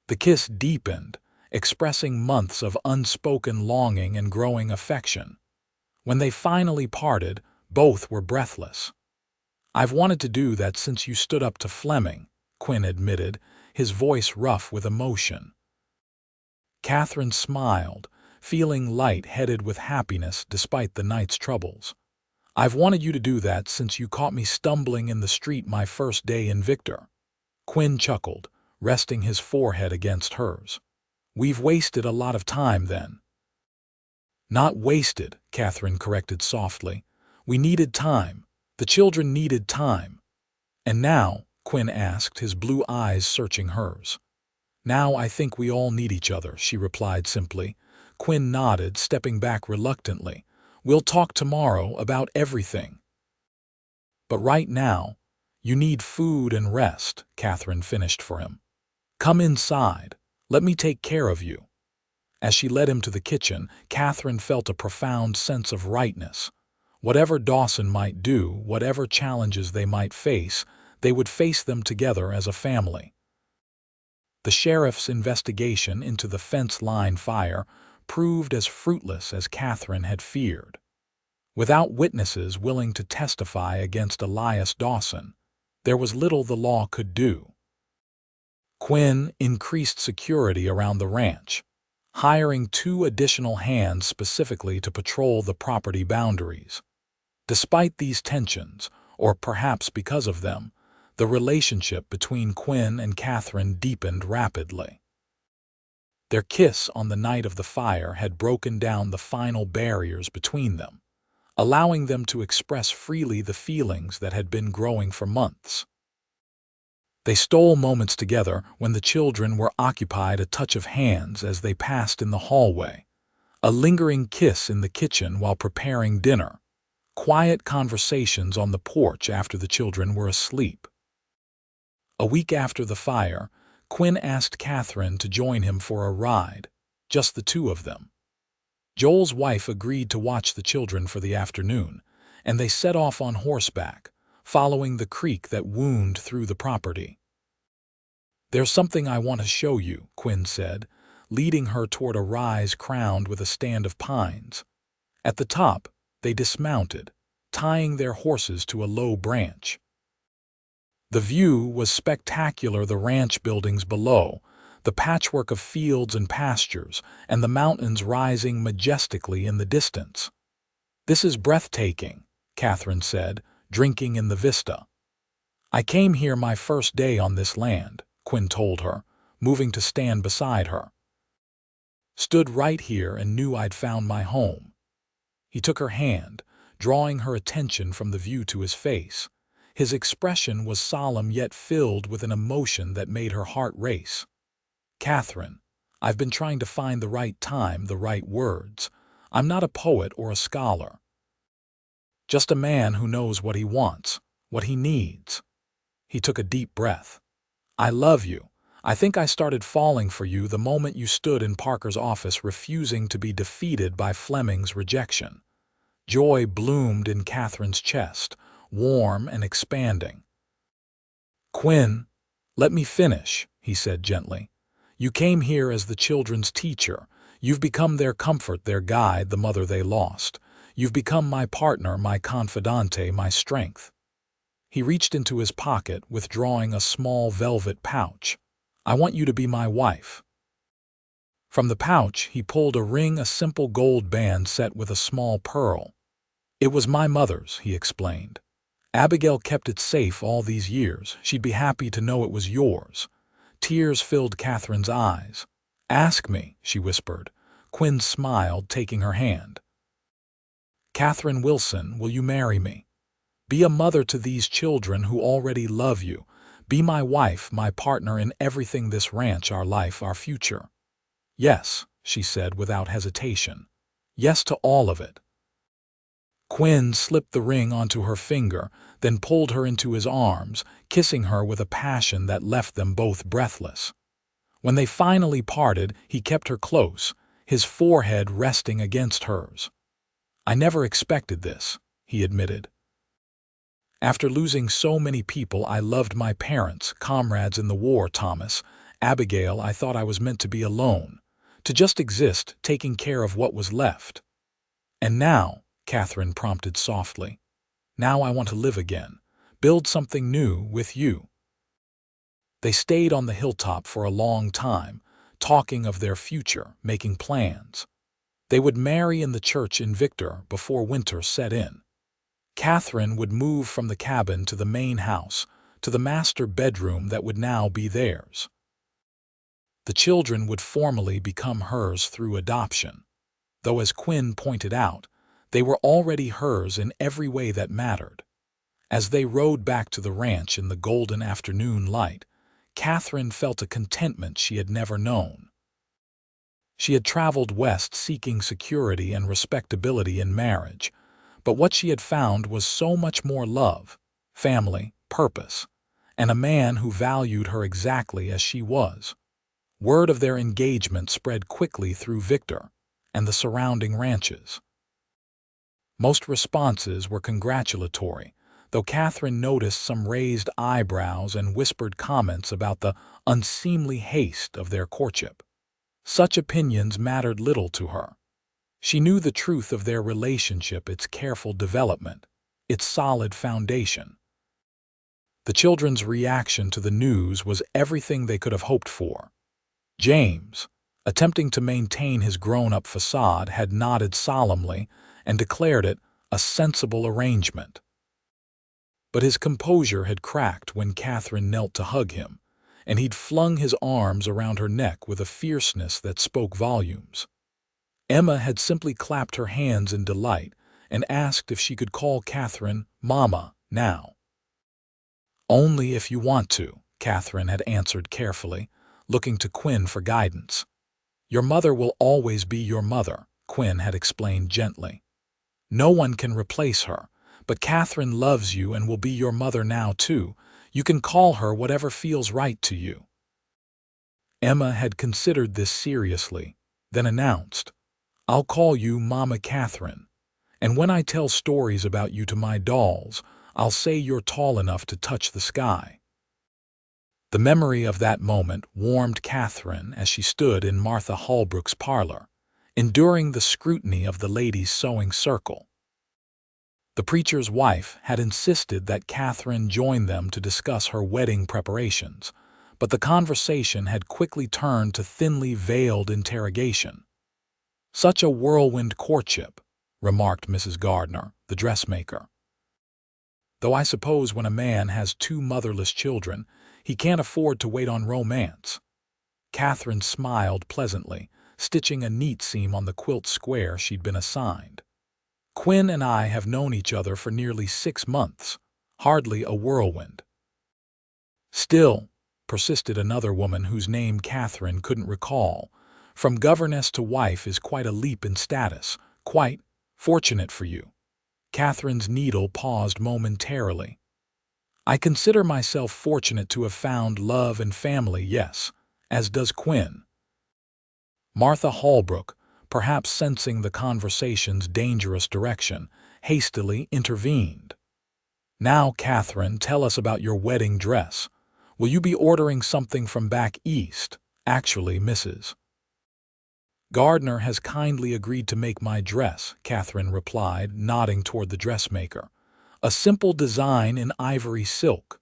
The kiss deepened, expressing months of unspoken longing and growing affection. When they finally parted, both were breathless. "I've wanted to do that since you stood up to Fleming," Quinn admitted, his voice rough with emotion. Katherine smiled, feeling light-headed with happiness despite the night's troubles. "I've wanted you to do that since you caught me stumbling in the street my first day in Victor." Quinn chuckled, resting his forehead against hers. "We've wasted a lot of time then." "Not wasted," Katherine corrected softly. "We needed time. The children needed time." "And now?" Quinn asked, his blue eyes searching hers. "Now I think we all need each other," she replied simply. Quinn nodded, stepping back reluctantly. "We'll talk tomorrow about everything." "But right now, you need food and rest," Katherine finished for him. "Come inside. Let me take care of you." As she led him to the kitchen, Katherine felt a profound sense of rightness. Whatever Dawson might do, whatever challenges they might face, they would face them together as a family. The sheriff's investigation into the fence line fire proved as fruitless as Katherine had feared. Without witnesses willing to testify against Elias Dawson, there was little the law could do. Quinn increased security around the ranch, hiring 2 additional hands specifically to patrol the property boundaries. Despite these tensions, or perhaps because of them, the relationship between Quinn and Katherine deepened rapidly. Their kiss on the night of the fire had broken down the final barriers between them, allowing them to express freely the feelings that had been growing for months. They stole moments together when the children were occupied a touch of hands as they passed in the hallway, a lingering kiss in the kitchen while preparing dinner, quiet conversations on the porch after the children were asleep. A week after the fire, Quinn asked Katherine to join him for a ride, just the 2 of them. Joel's wife agreed to watch the children for the afternoon, and they set off on horseback, following the creek that wound through the property. "There's something I want to show you," Quinn said, leading her toward a rise crowned with a stand of pines. At the top, they dismounted, tying their horses to a low branch. The view was spectacular: the ranch buildings below, the patchwork of fields and pastures, and the mountains rising majestically in the distance. "This is breathtaking," Katherine said, drinking in the vista. "I came here my first day on this land," Quinn told her, moving to stand beside her. "Stood right here and knew I'd found my home." He took her hand, drawing her attention from the view to his face. His expression was solemn yet filled with an emotion that made her heart race. "Katherine, I've been trying to find the right time, the right words. I'm not a poet or a scholar. Just a man who knows what he wants, what he needs." He took a deep breath. "I love you. I think I started falling for you the moment you stood in Parker's office refusing to be defeated by Fleming's rejection." Joy bloomed in Katherine's chest, warm and expanding. "Quinn, let me finish," he said gently. "You came here as the children's teacher. You've become their comfort, their guide, the mother they lost. You've become my partner, my confidante, my strength." He reached into his pocket, withdrawing a small velvet pouch. "I want you to be my wife." From the pouch, he pulled a ring, a simple gold band set with a small pearl. "It was my mother's," he explained. "Abigail kept it safe all these years. She'd be happy to know it was yours." Tears filled Katherine's eyes. "Ask me," she whispered. Quinn smiled, taking her hand. "Katherine Wilson, will you marry me? Be a mother to these children who already love you. Be my wife, my partner in everything, this ranch, our life, our future." "Yes," she said without hesitation. "Yes to all of it." Quinn slipped the ring onto her finger, then pulled her into his arms, kissing her with a passion that left them both breathless. When they finally parted, he kept her close, his forehead resting against hers. "I never expected this," he admitted. "After losing so many people I loved, my parents, comrades in the war, Thomas, Abigail, I thought I was meant to be alone, to just exist, taking care of what was left. And now," Katherine prompted softly, "now I want to live again, build something new with you." They stayed on the hilltop for a long time, talking of their future, making plans. They would marry in the church in Victor before winter set in. Katherine would move from the cabin to the main house, to the master bedroom that would now be theirs. The children would formally become hers through adoption, though as Quinn pointed out, they were already hers in every way that mattered. As they rode back to the ranch in the golden afternoon light, Katherine felt a contentment she had never known. She had traveled west seeking security and respectability in marriage, but what she had found was so much more: love, family, purpose, and a man who valued her exactly as she was. Word of their engagement spread quickly through Victor and the surrounding ranches. Most responses were congratulatory, though Katherine noticed some raised eyebrows and whispered comments about the unseemly haste of their courtship. Such opinions mattered little to her. She knew the truth of their relationship, its careful development, its solid foundation. The children's reaction to the news was everything they could have hoped for. James, attempting to maintain his grown-up facade, had nodded solemnly and declared it a sensible arrangement. But his composure had cracked when Katherine knelt to hug him, and he'd flung his arms around her neck with a fierceness that spoke volumes. Emma had simply clapped her hands in delight and asked if she could call Katherine Mama now. "Only if you want to," Katherine had answered carefully, looking to Quinn for guidance. "Your mother will always be your mother," Quinn had explained gently. "No one can replace her, but Katherine loves you and will be your mother now too. You can call her whatever feels right to you." Emma had considered this seriously, then announced, "I'll call you Mama Katherine, and when I tell stories about you to my dolls, I'll say you're tall enough to touch the sky." The memory of that moment warmed Katherine as she stood in Martha Holbrook's parlor, enduring the scrutiny of the ladies' sewing circle. The preacher's wife had insisted that Katherine join them to discuss her wedding preparations, but the conversation had quickly turned to thinly veiled interrogation. "Such a whirlwind courtship," remarked Mrs. Gardner, the dressmaker. "Though I suppose when a man has 2 motherless children, he can't afford to wait on romance." Katherine smiled pleasantly, stitching a neat seam on the quilt square she'd been assigned. "Quinn and I have known each other for nearly 6 months. Hardly a whirlwind." "Still," persisted another woman whose name Katherine couldn't recall, "from governess to wife is quite a leap in status. Quite fortunate for you." Katherine's needle paused momentarily. "I consider myself fortunate to have found love and family, yes, as does Quinn." Martha Holbrook, perhaps sensing the conversation's dangerous direction, hastily intervened. "Now, Katherine, tell us about your wedding dress. Will you be ordering something from back east? Actually, Mrs. Gardner has kindly agreed to make my dress," Katherine replied, nodding toward the dressmaker. "A simple design in ivory silk,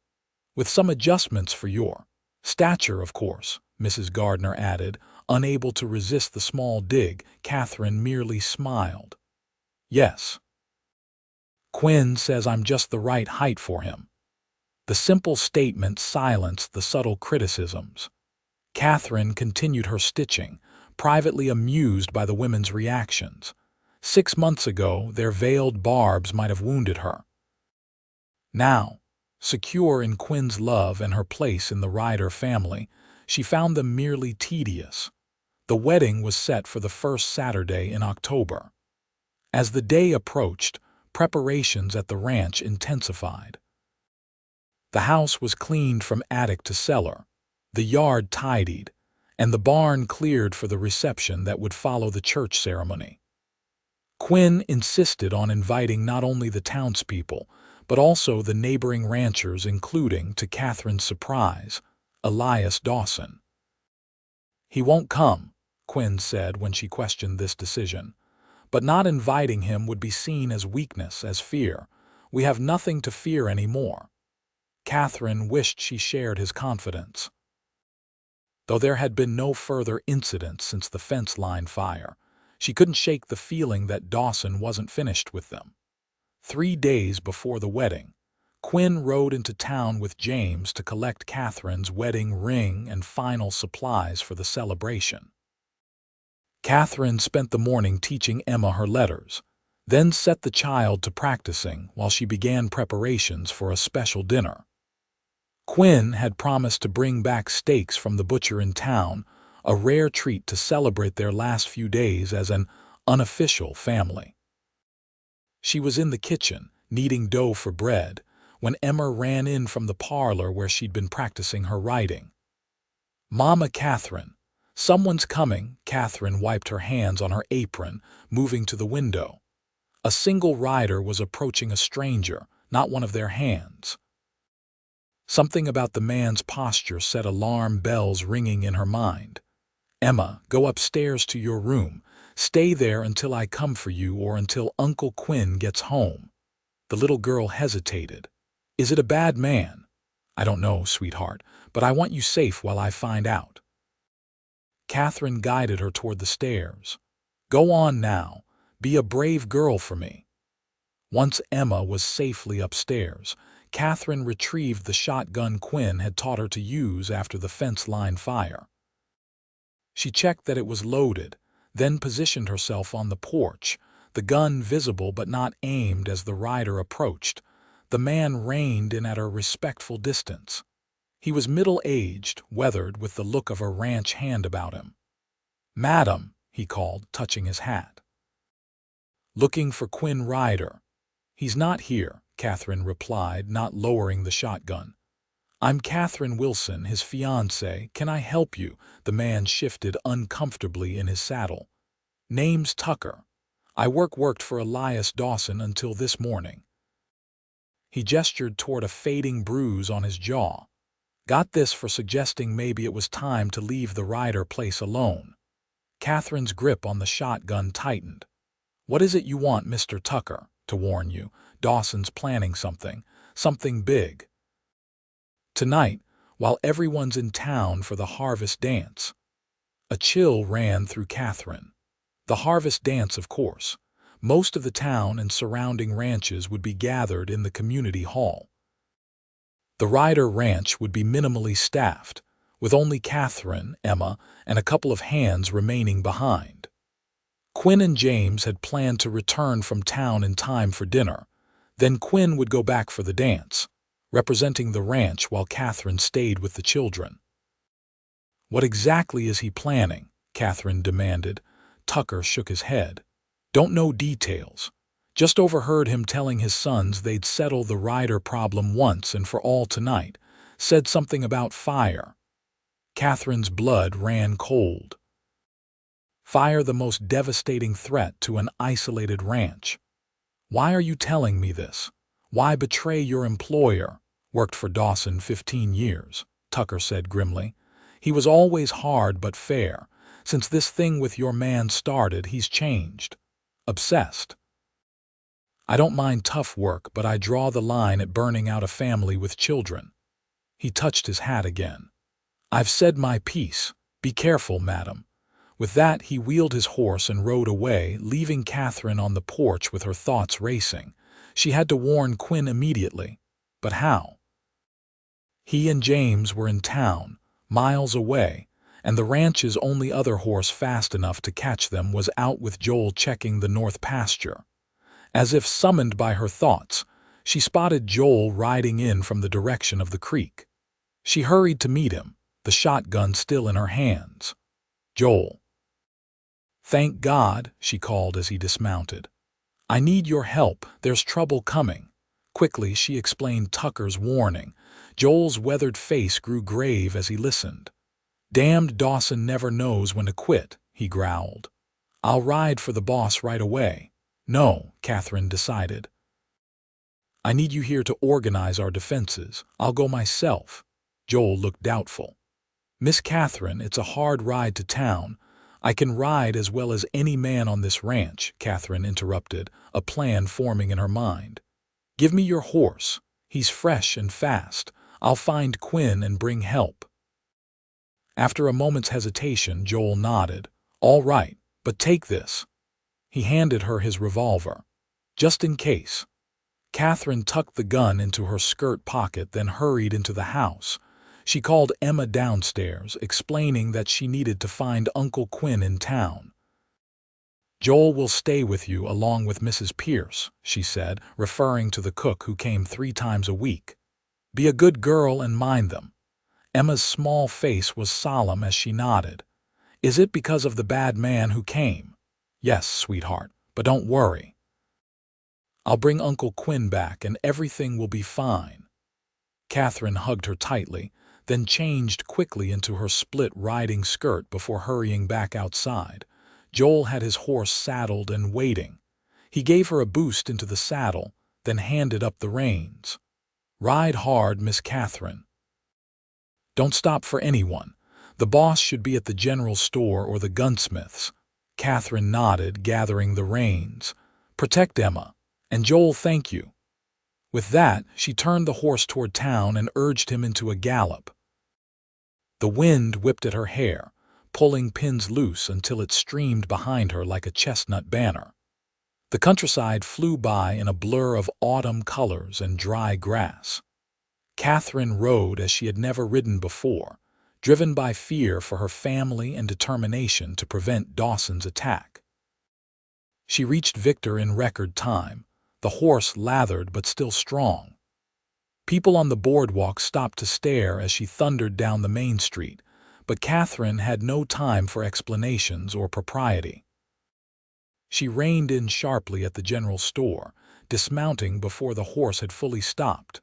with some adjustments for your stature, of course," Mrs. Gardner added, unable to resist the small dig. Katherine merely smiled. "Yes. Quinn says I'm just the right height for him." The simple statement silenced the subtle criticisms. Katherine continued her stitching, privately amused by the women's reactions. 6 months ago, their veiled barbs might have wounded her. Now, secure in Quinn's love and her place in the Ryder family, she found them merely tedious. The wedding was set for the first Saturday in October. As the day approached, preparations at the ranch intensified. The house was cleaned from attic to cellar, the yard tidied, and the barn cleared for the reception that would follow the church ceremony. Quinn insisted on inviting not only the townspeople, but also the neighboring ranchers, including, to Katherine's surprise, Elias Dawson. "He won't come," Quinn said when she questioned this decision. "But not inviting him would be seen as weakness, as fear. We have nothing to fear anymore." Katherine wished she shared his confidence. Though there had been no further incidents since the fence line fire, she couldn't shake the feeling that Dawson wasn't finished with them. 3 days before the wedding, Quinn rode into town with James to collect Katherine's wedding ring and final supplies for the celebration. Katherine spent the morning teaching Emma her letters, then set the child to practicing while she began preparations for a special dinner. Quinn had promised to bring back steaks from the butcher in town, a rare treat to celebrate their last few days as an unofficial family. She was in the kitchen, kneading dough for bread, when Emma ran in from the parlor where she'd been practicing her writing. "Mama Katherine, someone's coming." Katherine wiped her hands on her apron, moving to the window. A single rider was approaching a stranger, not one of their hands. Something about the man's posture set alarm bells ringing in her mind. "Emma, go upstairs to your room. Stay there until I come for you or until Uncle Quinn gets home." The little girl hesitated. "Is it a bad man?" I don't know, sweetheart, but I want you safe while I find out. Katherine guided her toward the stairs. Go on now. Be a brave girl for me. Once Emma was safely upstairs, Katherine retrieved the shotgun Quinn had taught her to use after the fence-line fire. She checked that it was loaded, then positioned herself on the porch, the gun visible but not aimed as the rider approached. The man reined in at a respectful distance. He was middle-aged, weathered, with the look of a ranch hand about him. "Madam," he called, touching his hat. "Looking for Quinn Ryder." "He's not here," Katherine replied, not lowering the shotgun. "I'm Katherine Wilson, his fiancée. Can I help you?" The man shifted uncomfortably in his saddle. "Name's Tucker. I worked for Elias Dawson until this morning." He gestured toward a fading bruise on his jaw. Got this for suggesting maybe it was time to leave the Ryder place alone. Katherine's grip on the shotgun tightened. "What is it you want, Mr. Tucker? To warn you, Dawson's planning something big. Tonight, while everyone's in town for the harvest dance." A chill ran through Katherine. The harvest dance, of course. Most of the town and surrounding ranches would be gathered in the community hall. The Ryder ranch would be minimally staffed, with only Katherine, Emma, and a couple of hands remaining behind. Quinn and James had planned to return from town in time for dinner. Then Quinn would go back for the dance, representing the ranch while Katherine stayed with the children. "What exactly is he planning?" Katherine demanded. Tucker shook his head. "Don't know details. Just overheard him telling his sons they'd settle the Ryder problem once and for all tonight. Said something about fire." Katherine's blood ran cold. Fire, the most devastating threat to an isolated ranch. "Why are you telling me this? Why betray your employer?" "Worked for Dawson 15 years, Tucker said grimly. "He was always hard but fair. Since this thing with your man started, he's changed. Obsessed. I don't mind tough work, but I draw the line at burning out a family with children." He touched his hat again. "I've said my piece. Be careful, madam." With that, he wheeled his horse and rode away, leaving Katherine on the porch with her thoughts racing. She had to warn Quinn immediately. But how? He and James were in town, miles away, and the ranch's only other horse fast enough to catch them was out with Joel checking the north pasture. As if summoned by her thoughts, she spotted Joel riding in from the direction of the creek. She hurried to meet him, the shotgun still in her hands. "Joel." "Thank God," she called as he dismounted. "I need your help. There's trouble coming." Quickly, she explained Tucker's warning. Joel's weathered face grew grave as he listened. "Damned Dawson never knows when to quit," he growled. "I'll ride for the boss right away." "No," Katherine decided. "I need you here to organize our defenses. I'll go myself." Joel looked doubtful. "Miss Katherine, it's a hard ride to town." "I can ride as well as any man on this ranch," Katherine interrupted, a plan forming in her mind. "Give me your horse. He's fresh and fast. I'll find Quinn and bring help." After a moment's hesitation, Joel nodded. "All right, but take this." He handed her his revolver. "Just in case." Katherine tucked the gun into her skirt pocket, then hurried into the house. She called Emma downstairs, explaining that she needed to find Uncle Quinn in town. "Joel will stay with you along with Mrs. Pierce," she said, referring to the cook who came 3 times a week. "Be a good girl and mind them." Emma's small face was solemn as she nodded. "Is it because of the bad man who came?" "Yes, sweetheart, but don't worry. I'll bring Uncle Quinn back and everything will be fine." Katherine hugged her tightly, then changed quickly into her split riding skirt before hurrying back outside. Joel had his horse saddled and waiting. He gave her a boost into the saddle, then handed up the reins. "Ride hard, Miss Katherine. Don't stop for anyone. The boss should be at the general store or the gunsmith's." Katherine nodded, gathering the reins. "Protect Emma. And Joel, thank you." With that, she turned the horse toward town and urged him into a gallop. The wind whipped at her hair, pulling pins loose until it streamed behind her like a chestnut banner. The countryside flew by in a blur of autumn colors and dry grass. Katherine rode as she had never ridden before, driven by fear for her family and determination to prevent Dawson's attack. She reached Victor in record time, the horse lathered but still strong. People on the boardwalk stopped to stare as she thundered down the main street, but Katherine had no time for explanations or propriety. She reined in sharply at the general store, dismounting before the horse had fully stopped.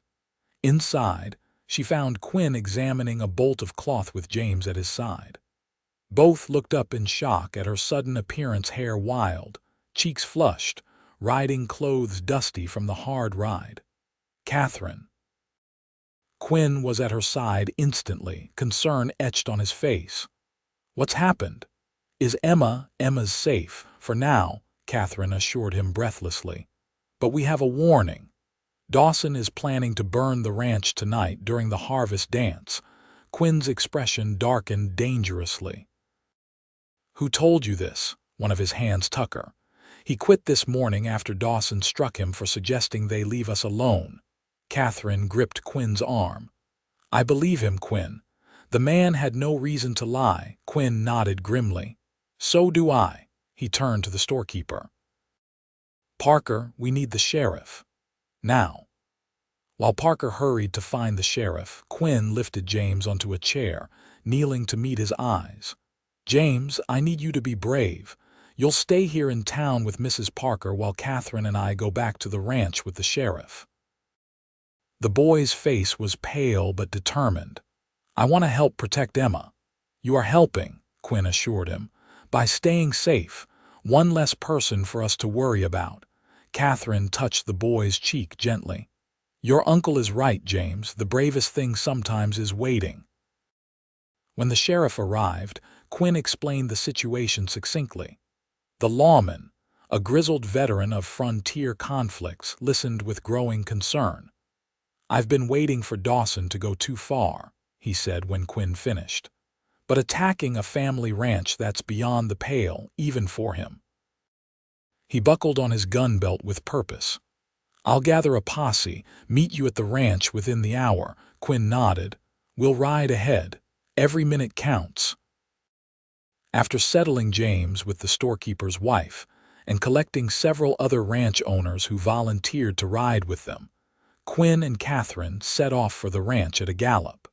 Inside, she found Quinn examining a bolt of cloth with James at his side. Both looked up in shock at her sudden appearance, hair wild, cheeks flushed, riding clothes dusty from the hard ride. Katherine. Quinn was at her side instantly, concern etched on his face. "What's happened? Is Emma's safe, for now," Katherine assured him breathlessly. "But we have a warning. Dawson is planning to burn the ranch tonight during the harvest dance." Quinn's expression darkened dangerously. "Who told you this?" One of his hands Tucker. "He quit this morning after Dawson struck him for suggesting they leave us alone." Katherine gripped Quinn's arm. "I believe him, Quinn. The man had no reason to lie." Quinn nodded grimly. "So do I." He turned to the storekeeper. "Parker, we need the sheriff. Now." While Parker hurried to find the sheriff, Quinn lifted James onto a chair, kneeling to meet his eyes. "James, I need you to be brave. You'll stay here in town with Mrs. Parker while Katherine and I go back to the ranch with the sheriff." The boy's face was pale but determined. "I want to help protect Emma." "You are helping," Quinn assured him, "by staying safe. One less person for us to worry about." Katherine touched the boy's cheek gently. "Your uncle is right, James. The bravest thing sometimes is waiting." When the sheriff arrived, Quinn explained the situation succinctly. The lawman, a grizzled veteran of frontier conflicts, listened with growing concern. "I've been waiting for Dawson to go too far," he said when Quinn finished. "But attacking a family ranch, that's beyond the pale, even for him." He buckled on his gun belt with purpose. "I'll gather a posse, meet you at the ranch within the hour." Quinn nodded. "We'll ride ahead. Every minute counts." After settling James with the storekeeper's wife and collecting several other ranch owners who volunteered to ride with them, Quinn and Katherine set off for the ranch at a gallop.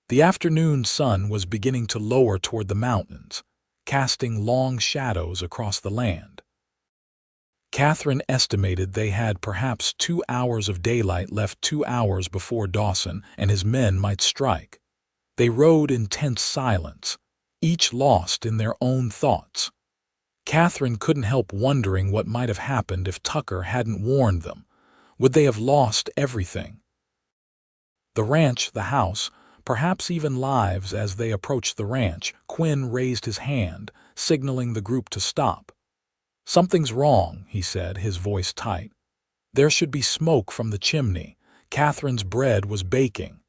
The afternoon sun was beginning to lower toward the mountains, casting long shadows across the land. Katherine estimated they had perhaps 2 hours of daylight left, 2 hours before Dawson and his men might strike. They rode in tense silence, each lost in their own thoughts. Katherine couldn't help wondering what might have happened if Tucker hadn't warned them. Would they have lost everything? The ranch, the house, perhaps even lives. As they approached the ranch, Quinn raised his hand, signaling the group to stop. "Something's wrong," he said, his voice tight. "There should be smoke from the chimney." Katherine's bread was baking.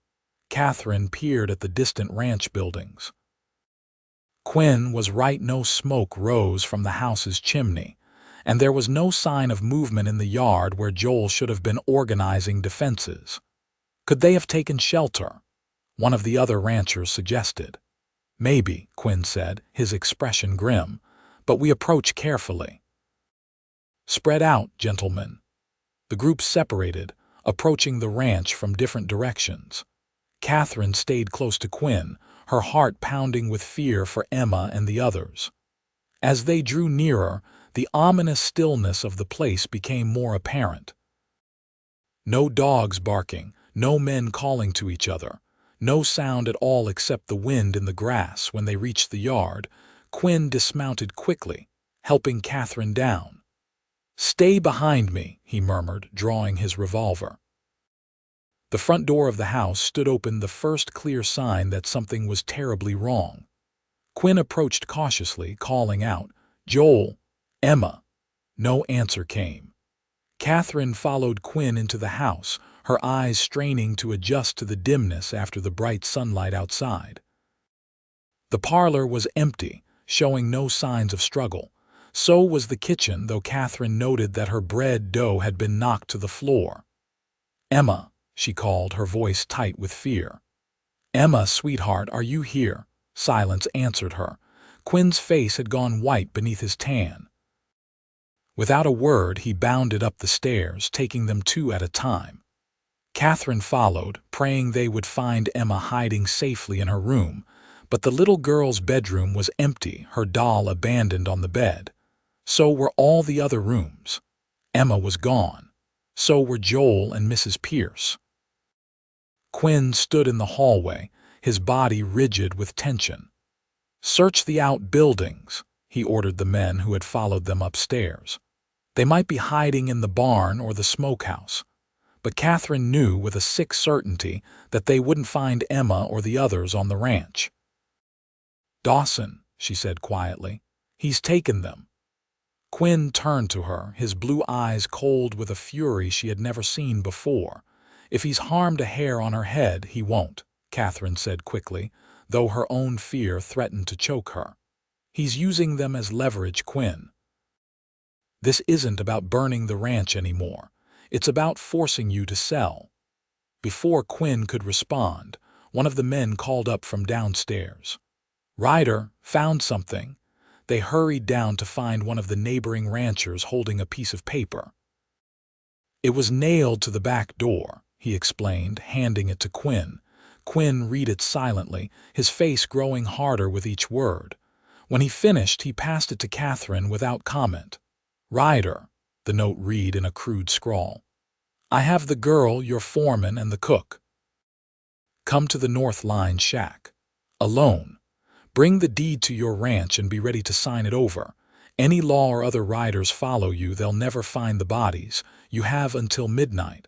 Katherine peered at the distant ranch buildings. Quinn was right. No smoke rose from the house's chimney, and there was no sign of movement in the yard where Joel should have been organizing defenses. "Could they have taken shelter?" one of the other ranchers suggested. "Maybe," Quinn said, his expression grim, "but we approach carefully." "Spread out, gentlemen." The group separated, approaching the ranch from different directions. Katherine stayed close to Quinn, her heart pounding with fear for Emma and the others. As they drew nearer, the ominous stillness of the place became more apparent. No dogs barking, no men calling to each other, no sound at all except the wind in the grass. When they reached the yard, Quinn dismounted quickly, helping Katherine down. "Stay behind me," he murmured, drawing his revolver. The front door of the house stood open, the first clear sign that something was terribly wrong. Quinn approached cautiously, calling out, "Joel, Emma." No answer came. Katherine followed Quinn into the house, her eyes straining to adjust to the dimness after the bright sunlight outside. The parlor was empty, showing no signs of struggle. So was the kitchen, though Katherine noted that her bread dough had been knocked to the floor. "Emma," she called, her voice tight with fear. "Emma, sweetheart, are you here?" Silence answered her. Quinn's face had gone white beneath his tan. Without a word, he bounded up the stairs, taking them two at a time. Katherine followed, praying they would find Emma hiding safely in her room, but the little girl's bedroom was empty, her doll abandoned on the bed. So were all the other rooms. Emma was gone. So were Joel and Mrs. Pierce. Quinn stood in the hallway, his body rigid with tension. "Search the outbuildings," he ordered the men who had followed them upstairs. They might be hiding in the barn or the smokehouse, but Katherine knew with a sick certainty that they wouldn't find Emma or the others on the ranch. "Dawson," she said quietly. "He's taken them." Quinn turned to her, his blue eyes cold with a fury she had never seen before. "If he's harmed a hair on her head, he won't," Katherine said quickly, though her own fear threatened to choke her. "He's using them as leverage, Quinn. This isn't about burning the ranch anymore. It's about forcing you to sell." Before Quinn could respond, one of the men called up from downstairs. "Ryder, found something." They hurried down to find one of the neighboring ranchers holding a piece of paper. "It was nailed to the back door," he explained, handing it to Quinn. Quinn read it silently, his face growing harder with each word. When he finished, he passed it to Katherine without comment. "Ryder," the note read in a crude scrawl. "I have the girl, your foreman, and the cook. Come to the North Line shack. Alone. Bring the deed to your ranch and be ready to sign it over. Any law or other riders follow you, they'll never find the bodies. You have until midnight."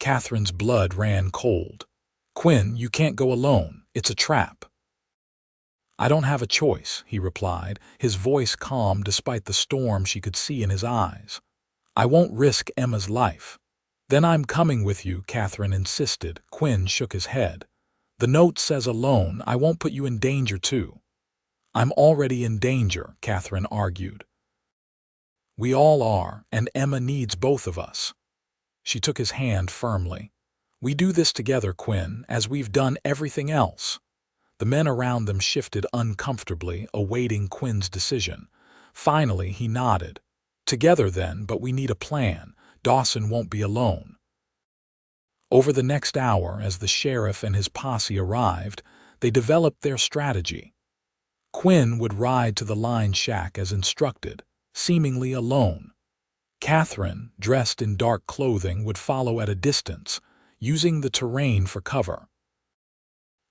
Katherine's blood ran cold. "Quinn, you can't go alone. It's a trap." "I don't have a choice," he replied, his voice calm despite the storm she could see in his eyes. "I won't risk Emma's life." "Then I'm coming with you," Katherine insisted. Quinn shook his head. "The note says alone. I won't put you in danger too." "I'm already in danger," Katherine argued. "We all are, and Emma needs both of us." She took his hand firmly. "We do this together, Quinn, as we've done everything else." The men around them shifted uncomfortably, awaiting Quinn's decision. Finally, he nodded. "Together then, but we need a plan. Dawson won't be alone." Over the next hour, as the sheriff and his posse arrived, they developed their strategy. Quinn would ride to the line shack as instructed, seemingly alone. Katherine, dressed in dark clothing, would follow at a distance, using the terrain for cover.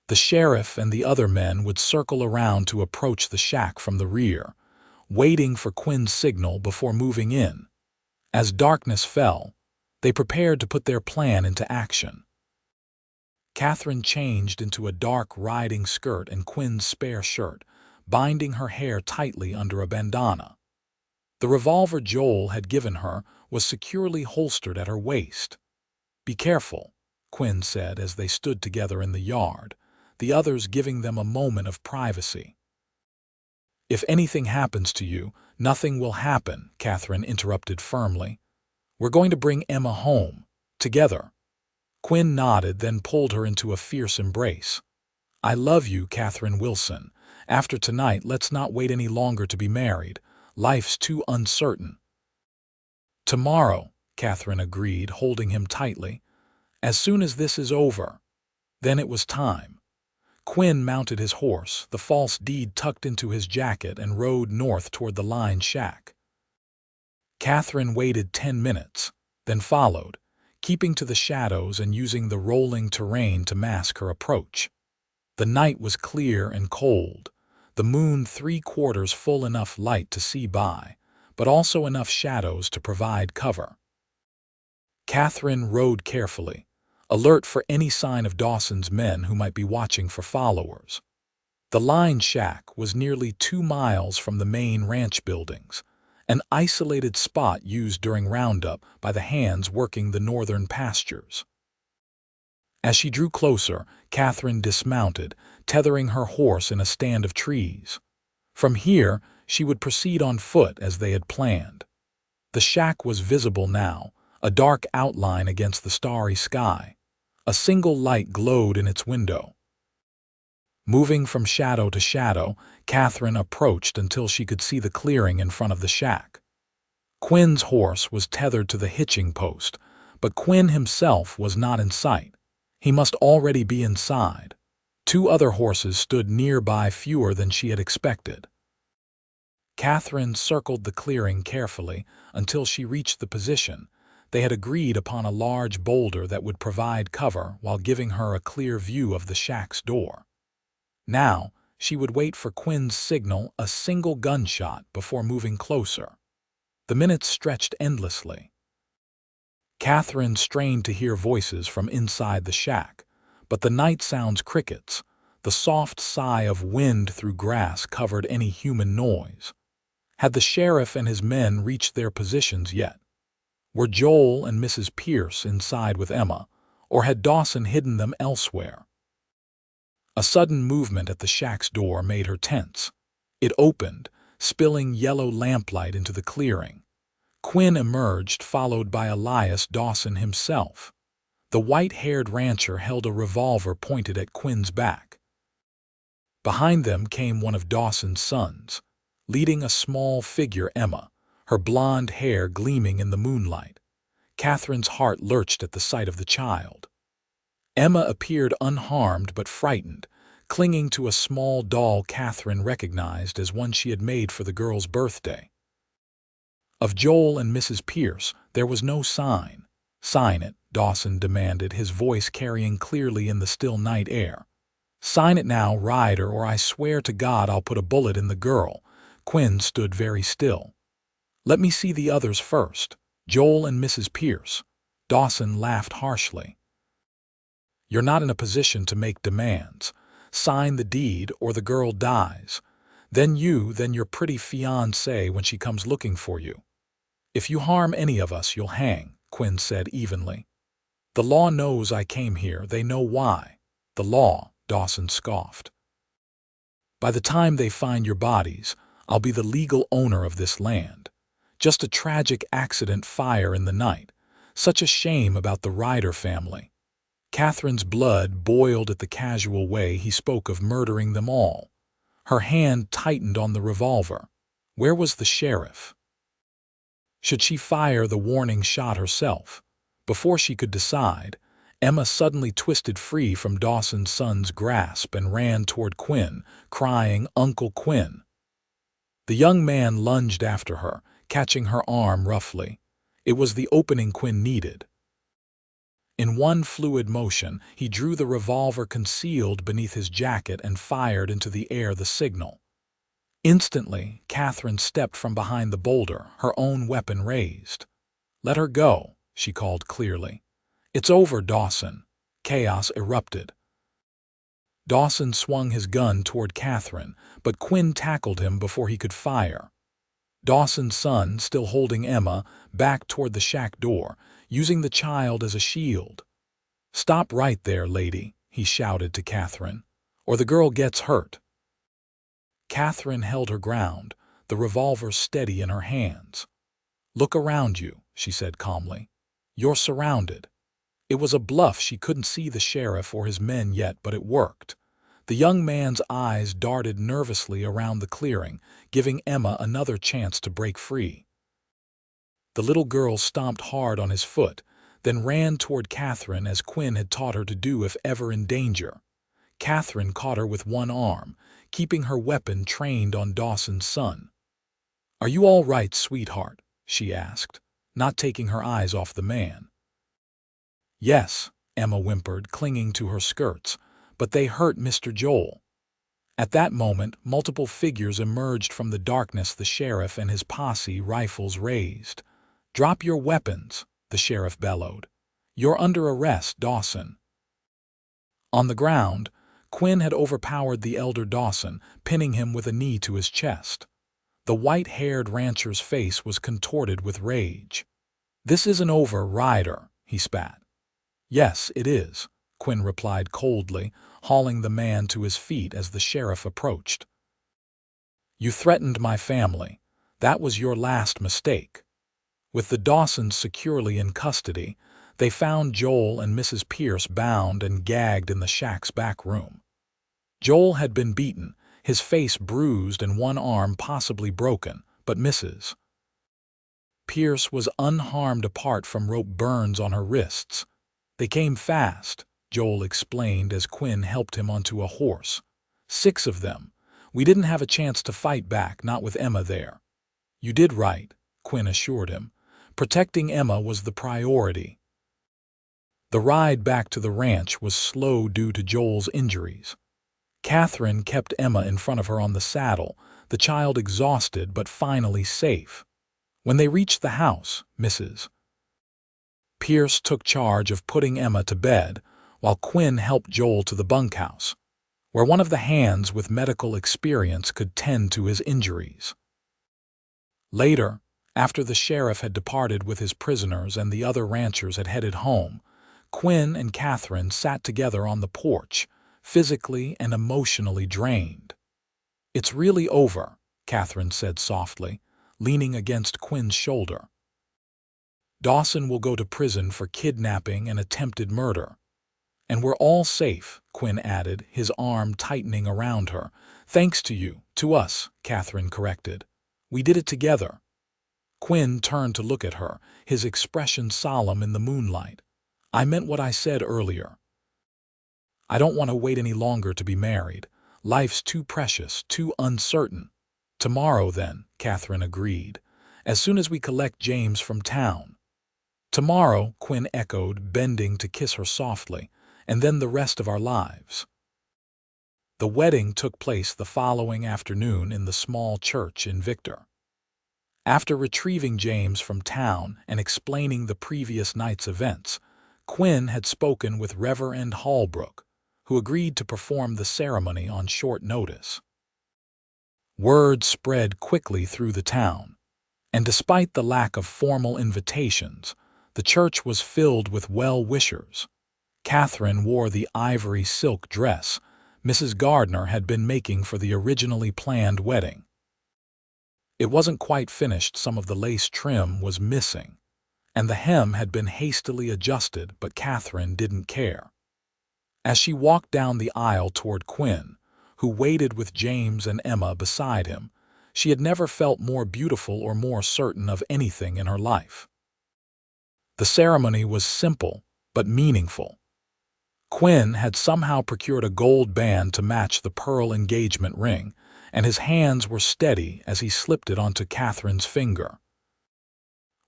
The sheriff and the other men would circle around to approach the shack from the rear, waiting for Quinn's signal before moving in. As darkness fell, they prepared to put their plan into action. Katherine changed into a dark riding skirt and Quinn's spare shirt, binding her hair tightly under a bandana. The revolver Joel had given her was securely holstered at her waist. "Be careful," Quinn said as they stood together in the yard, the others giving them a moment of privacy. "If anything happens to you, nothing will happen," Katherine interrupted firmly. "We're going to bring Emma home, together." Quinn nodded, then pulled her into a fierce embrace. "I love you, Katherine Wilson. After tonight, let's not wait any longer to be married. Life's too uncertain." "Tomorrow," Katherine agreed, holding him tightly. "As soon as this is over." Then it was time. Quinn mounted his horse, the false deed tucked into his jacket, and rode north toward the line shack. Katherine waited 10 minutes, then followed, keeping to the shadows and using the rolling terrain to mask her approach. The night was clear and cold, the moon 3/4 full, enough light to see by, but also enough shadows to provide cover. Katherine rode carefully, alert for any sign of Dawson's men who might be watching for followers. The line shack was nearly 2 miles from the main ranch buildings, an isolated spot used during roundup by the hands working the northern pastures. As she drew closer, Katherine dismounted, tethering her horse in a stand of trees. From here, she would proceed on foot as they had planned. The shack was visible now, a dark outline against the starry sky. A single light glowed in its window. Moving from shadow to shadow, Katherine approached until she could see the clearing in front of the shack. Quinn's horse was tethered to the hitching post, but Quinn himself was not in sight. He must already be inside. Two other horses stood nearby, fewer than she had expected. Katherine circled the clearing carefully until she reached the position. They had agreed upon a large boulder that would provide cover while giving her a clear view of the shack's door. Now, she would wait for Quinn's signal, a single gunshot, before moving closer. The minutes stretched endlessly. Katherine strained to hear voices from inside the shack, but the night sounds crickets. The soft sigh of wind through grass covered any human noise. Had the sheriff and his men reached their positions yet? Were Joel and Mrs. Pierce inside with Emma, or had Dawson hidden them elsewhere? A sudden movement at the shack's door made her tense. It opened, spilling yellow lamplight into the clearing. Quinn emerged, followed by Elias Dawson himself. The white-haired rancher held a revolver pointed at Quinn's back. Behind them came one of Dawson's sons, leading a small figure, Emma, her blonde hair gleaming in the moonlight. Katherine's heart lurched at the sight of the child. Emma appeared unharmed but frightened, clinging to a small doll Katherine recognized as one she had made for the girl's birthday. Of Joel and Mrs. Pierce, there was no sign. "Sign it," Dawson demanded, his voice carrying clearly in the still night air. "Sign it now, Ryder, or I swear to God I'll put a bullet in the girl." Quinn stood very still. "Let me see the others first. Joel and Mrs. Pierce." Dawson laughed harshly. "You're not in a position to make demands. Sign the deed or the girl dies. Then your pretty fiancée when she comes looking for you. If you harm any of us, you'll hang," Quinn said evenly. "The law knows I came here. They know why." "The law," Dawson scoffed. "By the time they find your bodies, I'll be the legal owner of this land. Just a tragic accident, fire in the night. Such a shame about the Ryder family." Katherine's blood boiled at the casual way he spoke of murdering them all. Her hand tightened on the revolver. Where was the sheriff? Should she fire the warning shot herself? Before she could decide, Emma suddenly twisted free from Dawson's son's grasp and ran toward Quinn, crying, "Uncle Quinn!" The young man lunged after her, catching her arm roughly. It was the opening Quinn needed. In one fluid motion, he drew the revolver concealed beneath his jacket and fired into the air the signal. Instantly, Katherine stepped from behind the boulder, her own weapon raised. "Let her go," she called clearly. "It's over, Dawson." Chaos erupted. Dawson swung his gun toward Katherine, but Quinn tackled him before he could fire. Dawson's son, still holding Emma, backed toward the shack door, using the child as a shield. "Stop right there, lady," he shouted to Katherine, "or the girl gets hurt." Katherine held her ground, the revolver steady in her hands. "Look around you," she said calmly. "You're surrounded." It was a bluff. She couldn't see the sheriff or his men yet, but it worked. The young man's eyes darted nervously around the clearing, giving Emma another chance to break free. The little girl stomped hard on his foot, then ran toward Katherine as Quinn had taught her to do if ever in danger. Katherine caught her with one arm, keeping her weapon trained on Dawson's son. "Are you all right, sweetheart?" she asked, not taking her eyes off the man. "Yes," Emma whimpered, clinging to her skirts, "but they hurt Mr. Joel." At that moment, multiple figures emerged from the darkness, the sheriff and his posse, rifles raised. "Drop your weapons," the sheriff bellowed. "You're under arrest, Dawson." On the ground, Quinn had overpowered the elder Dawson, pinning him with a knee to his chest. The white-haired rancher's face was contorted with rage. "This isn't over, Ryder," he spat. "Yes, it is," Quinn replied coldly, hauling the man to his feet as the sheriff approached. "You threatened my family. That was your last mistake." With the Dawsons securely in custody, they found Joel and Mrs. Pierce bound and gagged in the shack's back room. Joel had been beaten, his face bruised and one arm possibly broken, but Mrs. Pierce was unharmed apart from rope burns on her wrists. "They came fast," Joel explained as Quinn helped him onto a horse. "6 of them. We didn't have a chance to fight back, not with Emma there." "You did right," Quinn assured him. "Protecting Emma was the priority." The ride back to the ranch was slow due to Joel's injuries. Katherine kept Emma in front of her on the saddle, the child exhausted but finally safe. When they reached the house, Mrs. Pierce took charge of putting Emma to bed, while Quinn helped Joel to the bunkhouse, where one of the hands with medical experience could tend to his injuries. Later, after the sheriff had departed with his prisoners and the other ranchers had headed home, Quinn and Katherine sat together on the porch, physically and emotionally drained. "It's really over," Katherine said softly, leaning against Quinn's shoulder. "Dawson will go to prison for kidnapping and attempted murder. And we're all safe," Quinn added, his arm tightening around her. "Thanks to you, to us," Katherine corrected. "We did it together." Quinn turned to look at her, his expression solemn in the moonlight. "I meant what I said earlier. I don't want to wait any longer to be married. Life's too precious, too uncertain." "Tomorrow, then," Katherine agreed, "as soon as we collect James from town." "Tomorrow," Quinn echoed, bending to kiss her softly, "and then the rest of our lives." The wedding took place the following afternoon in the small church in Victor. After retrieving James from town and explaining the previous night's events, Quinn had spoken with Reverend Holbrook, who agreed to perform the ceremony on short notice. Word spread quickly through the town, and despite the lack of formal invitations, the church was filled with well-wishers. Katherine wore the ivory silk dress Mrs. Gardner had been making for the originally planned wedding. It wasn't quite finished, some of the lace trim was missing, and the hem had been hastily adjusted, but Katherine didn't care. As she walked down the aisle toward Quinn, who waited with James and Emma beside him, she had never felt more beautiful or more certain of anything in her life. The ceremony was simple but meaningful. Quinn had somehow procured a gold band to match the pearl engagement ring, and his hands were steady as he slipped it onto Katherine's finger.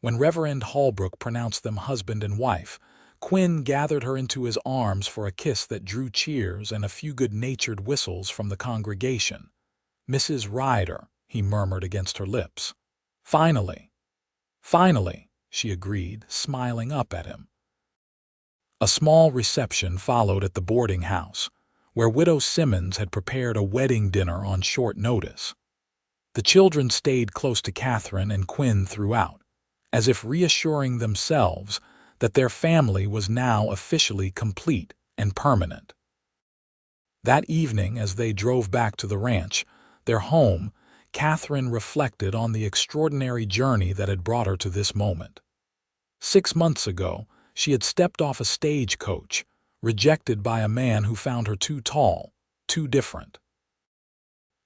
When Reverend Holbrook pronounced them husband and wife, Quinn gathered her into his arms for a kiss that drew cheers and a few good-natured whistles from the congregation. "Mrs. Ryder," he murmured against her lips. "Finally." "Finally," she agreed, smiling up at him. A small reception followed at the boarding house, where Widow Simmons had prepared a wedding dinner on short notice. The children stayed close to Katherine and Quinn throughout, as if reassuring themselves that their family was now officially complete and permanent. That evening, as they drove back to the ranch, their home, Katherine reflected on the extraordinary journey that had brought her to this moment. 6 months ago, she had stepped off a stagecoach, rejected by a man who found her too tall, too different.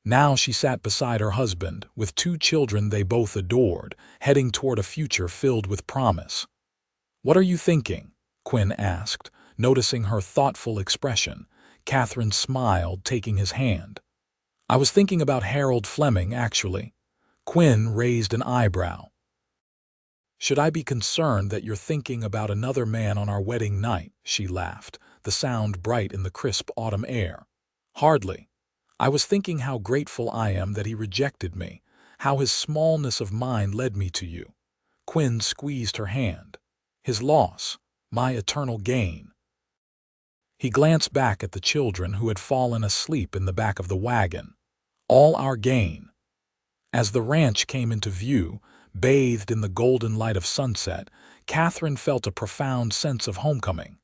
Now she sat beside her husband, with 2 children they both adored, heading toward a future filled with promise. "What are you thinking?" Quinn asked, noticing her thoughtful expression. Katherine smiled, taking his hand. "I was thinking about Harold Fleming, actually." Quinn raised an eyebrow. "Should I be concerned that you're thinking about another man on our wedding night?" she laughed, the sound bright in the crisp autumn air. "Hardly. I was thinking how grateful I am that he rejected me, how his smallness of mind led me to you." Quinn squeezed her hand. "His loss, my eternal gain." He glanced back at the children who had fallen asleep in the back of the wagon. "All our gain." As the ranch came into view, bathed in the golden light of sunset, Katherine felt a profound sense of homecoming.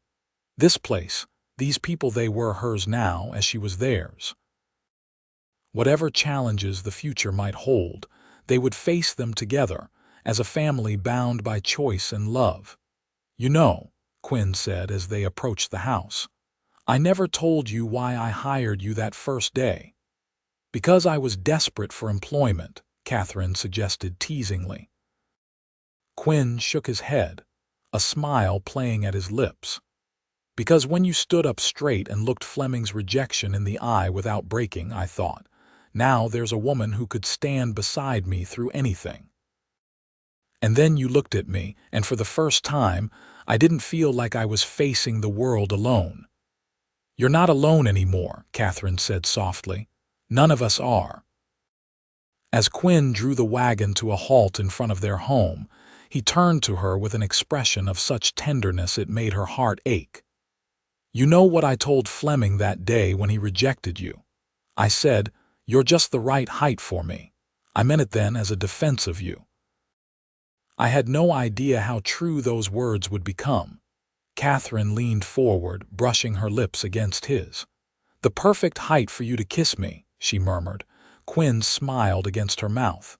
This place, these people, they were hers now as she was theirs. Whatever challenges the future might hold, they would face them together, as a family bound by choice and love. "You know," Quinn said as they approached the house, "I never told you why I hired you that first day." "Because I was desperate for employment," Katherine suggested teasingly. Quinn shook his head, a smile playing at his lips. "Because when you stood up straight and looked Fleming's rejection in the eye without breaking, I thought, now there's a woman who could stand beside me through anything. And then you looked at me, and for the first time, I didn't feel like I was facing the world alone." "You're not alone anymore," Katherine said softly. "None of us are." As Quinn drew the wagon to a halt in front of their home, he turned to her with an expression of such tenderness it made her heart ache. "You know what I told Fleming that day when he rejected you? I said, 'You're just the right height for me.' I meant it then as a defense of you." I had no idea how true those words would become. Katherine leaned forward, brushing her lips against his. "The perfect height for you to kiss me," she murmured. Quinn smiled against her mouth.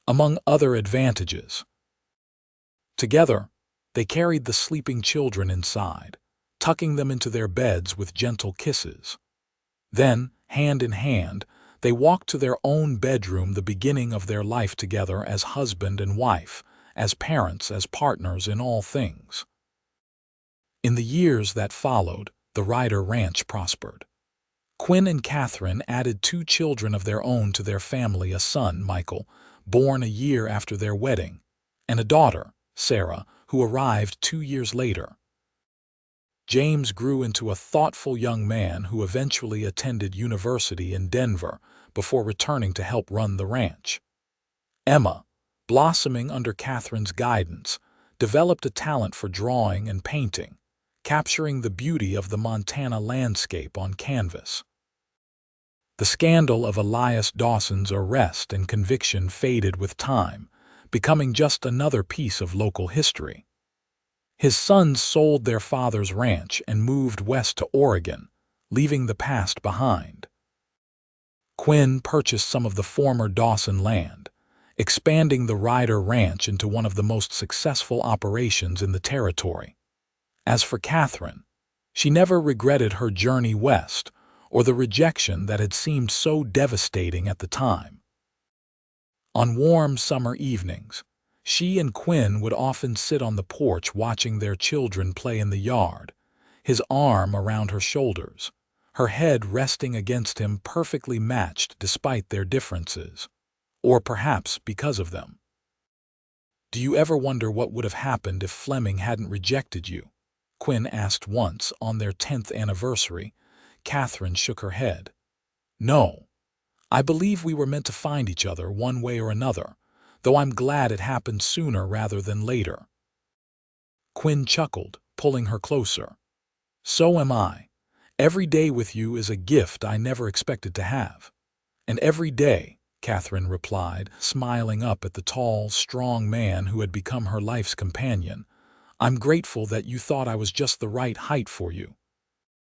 "Among other advantages." Together, they carried the sleeping children inside, tucking them into their beds with gentle kisses. Then, hand in hand, they walked to their own bedroom, the beginning of their life together as husband and wife, as parents, as partners in all things. In the years that followed, the Ryder ranch prospered. Quinn and Katherine added 2 children of their own to their family, a son, Michael, born a year after their wedding, and a daughter, Sarah, who arrived 2 years later. James grew into a thoughtful young man who eventually attended university in Denver before returning to help run the ranch. Emma, blossoming under Katherine's guidance, developed a talent for drawing and painting, capturing the beauty of the Montana landscape on canvas. The scandal of Elias Dawson's arrest and conviction faded with time, becoming just another piece of local history. His sons sold their father's ranch and moved west to Oregon, leaving the past behind. Quinn purchased some of the former Dawson land, expanding the Ryder Ranch into one of the most successful operations in the territory. As for Katherine, she never regretted her journey west or the rejection that had seemed so devastating at the time. On warm summer evenings, she and Quinn would often sit on the porch watching their children play in the yard, his arm around her shoulders, her head resting against him, perfectly matched despite their differences, or perhaps because of them. "Do you ever wonder what would have happened if Fleming hadn't rejected you?" Quinn asked once on their 10th anniversary. Katherine shook her head. "No. I believe we were meant to find each other one way or another, though I'm glad it happened sooner rather than later." Quinn chuckled, pulling her closer. "So am I. Every day with you is a gift I never expected to have." "And every day," Katherine replied, smiling up at the tall, strong man who had become her life's companion, "I'm grateful that you thought I was just the right height for you."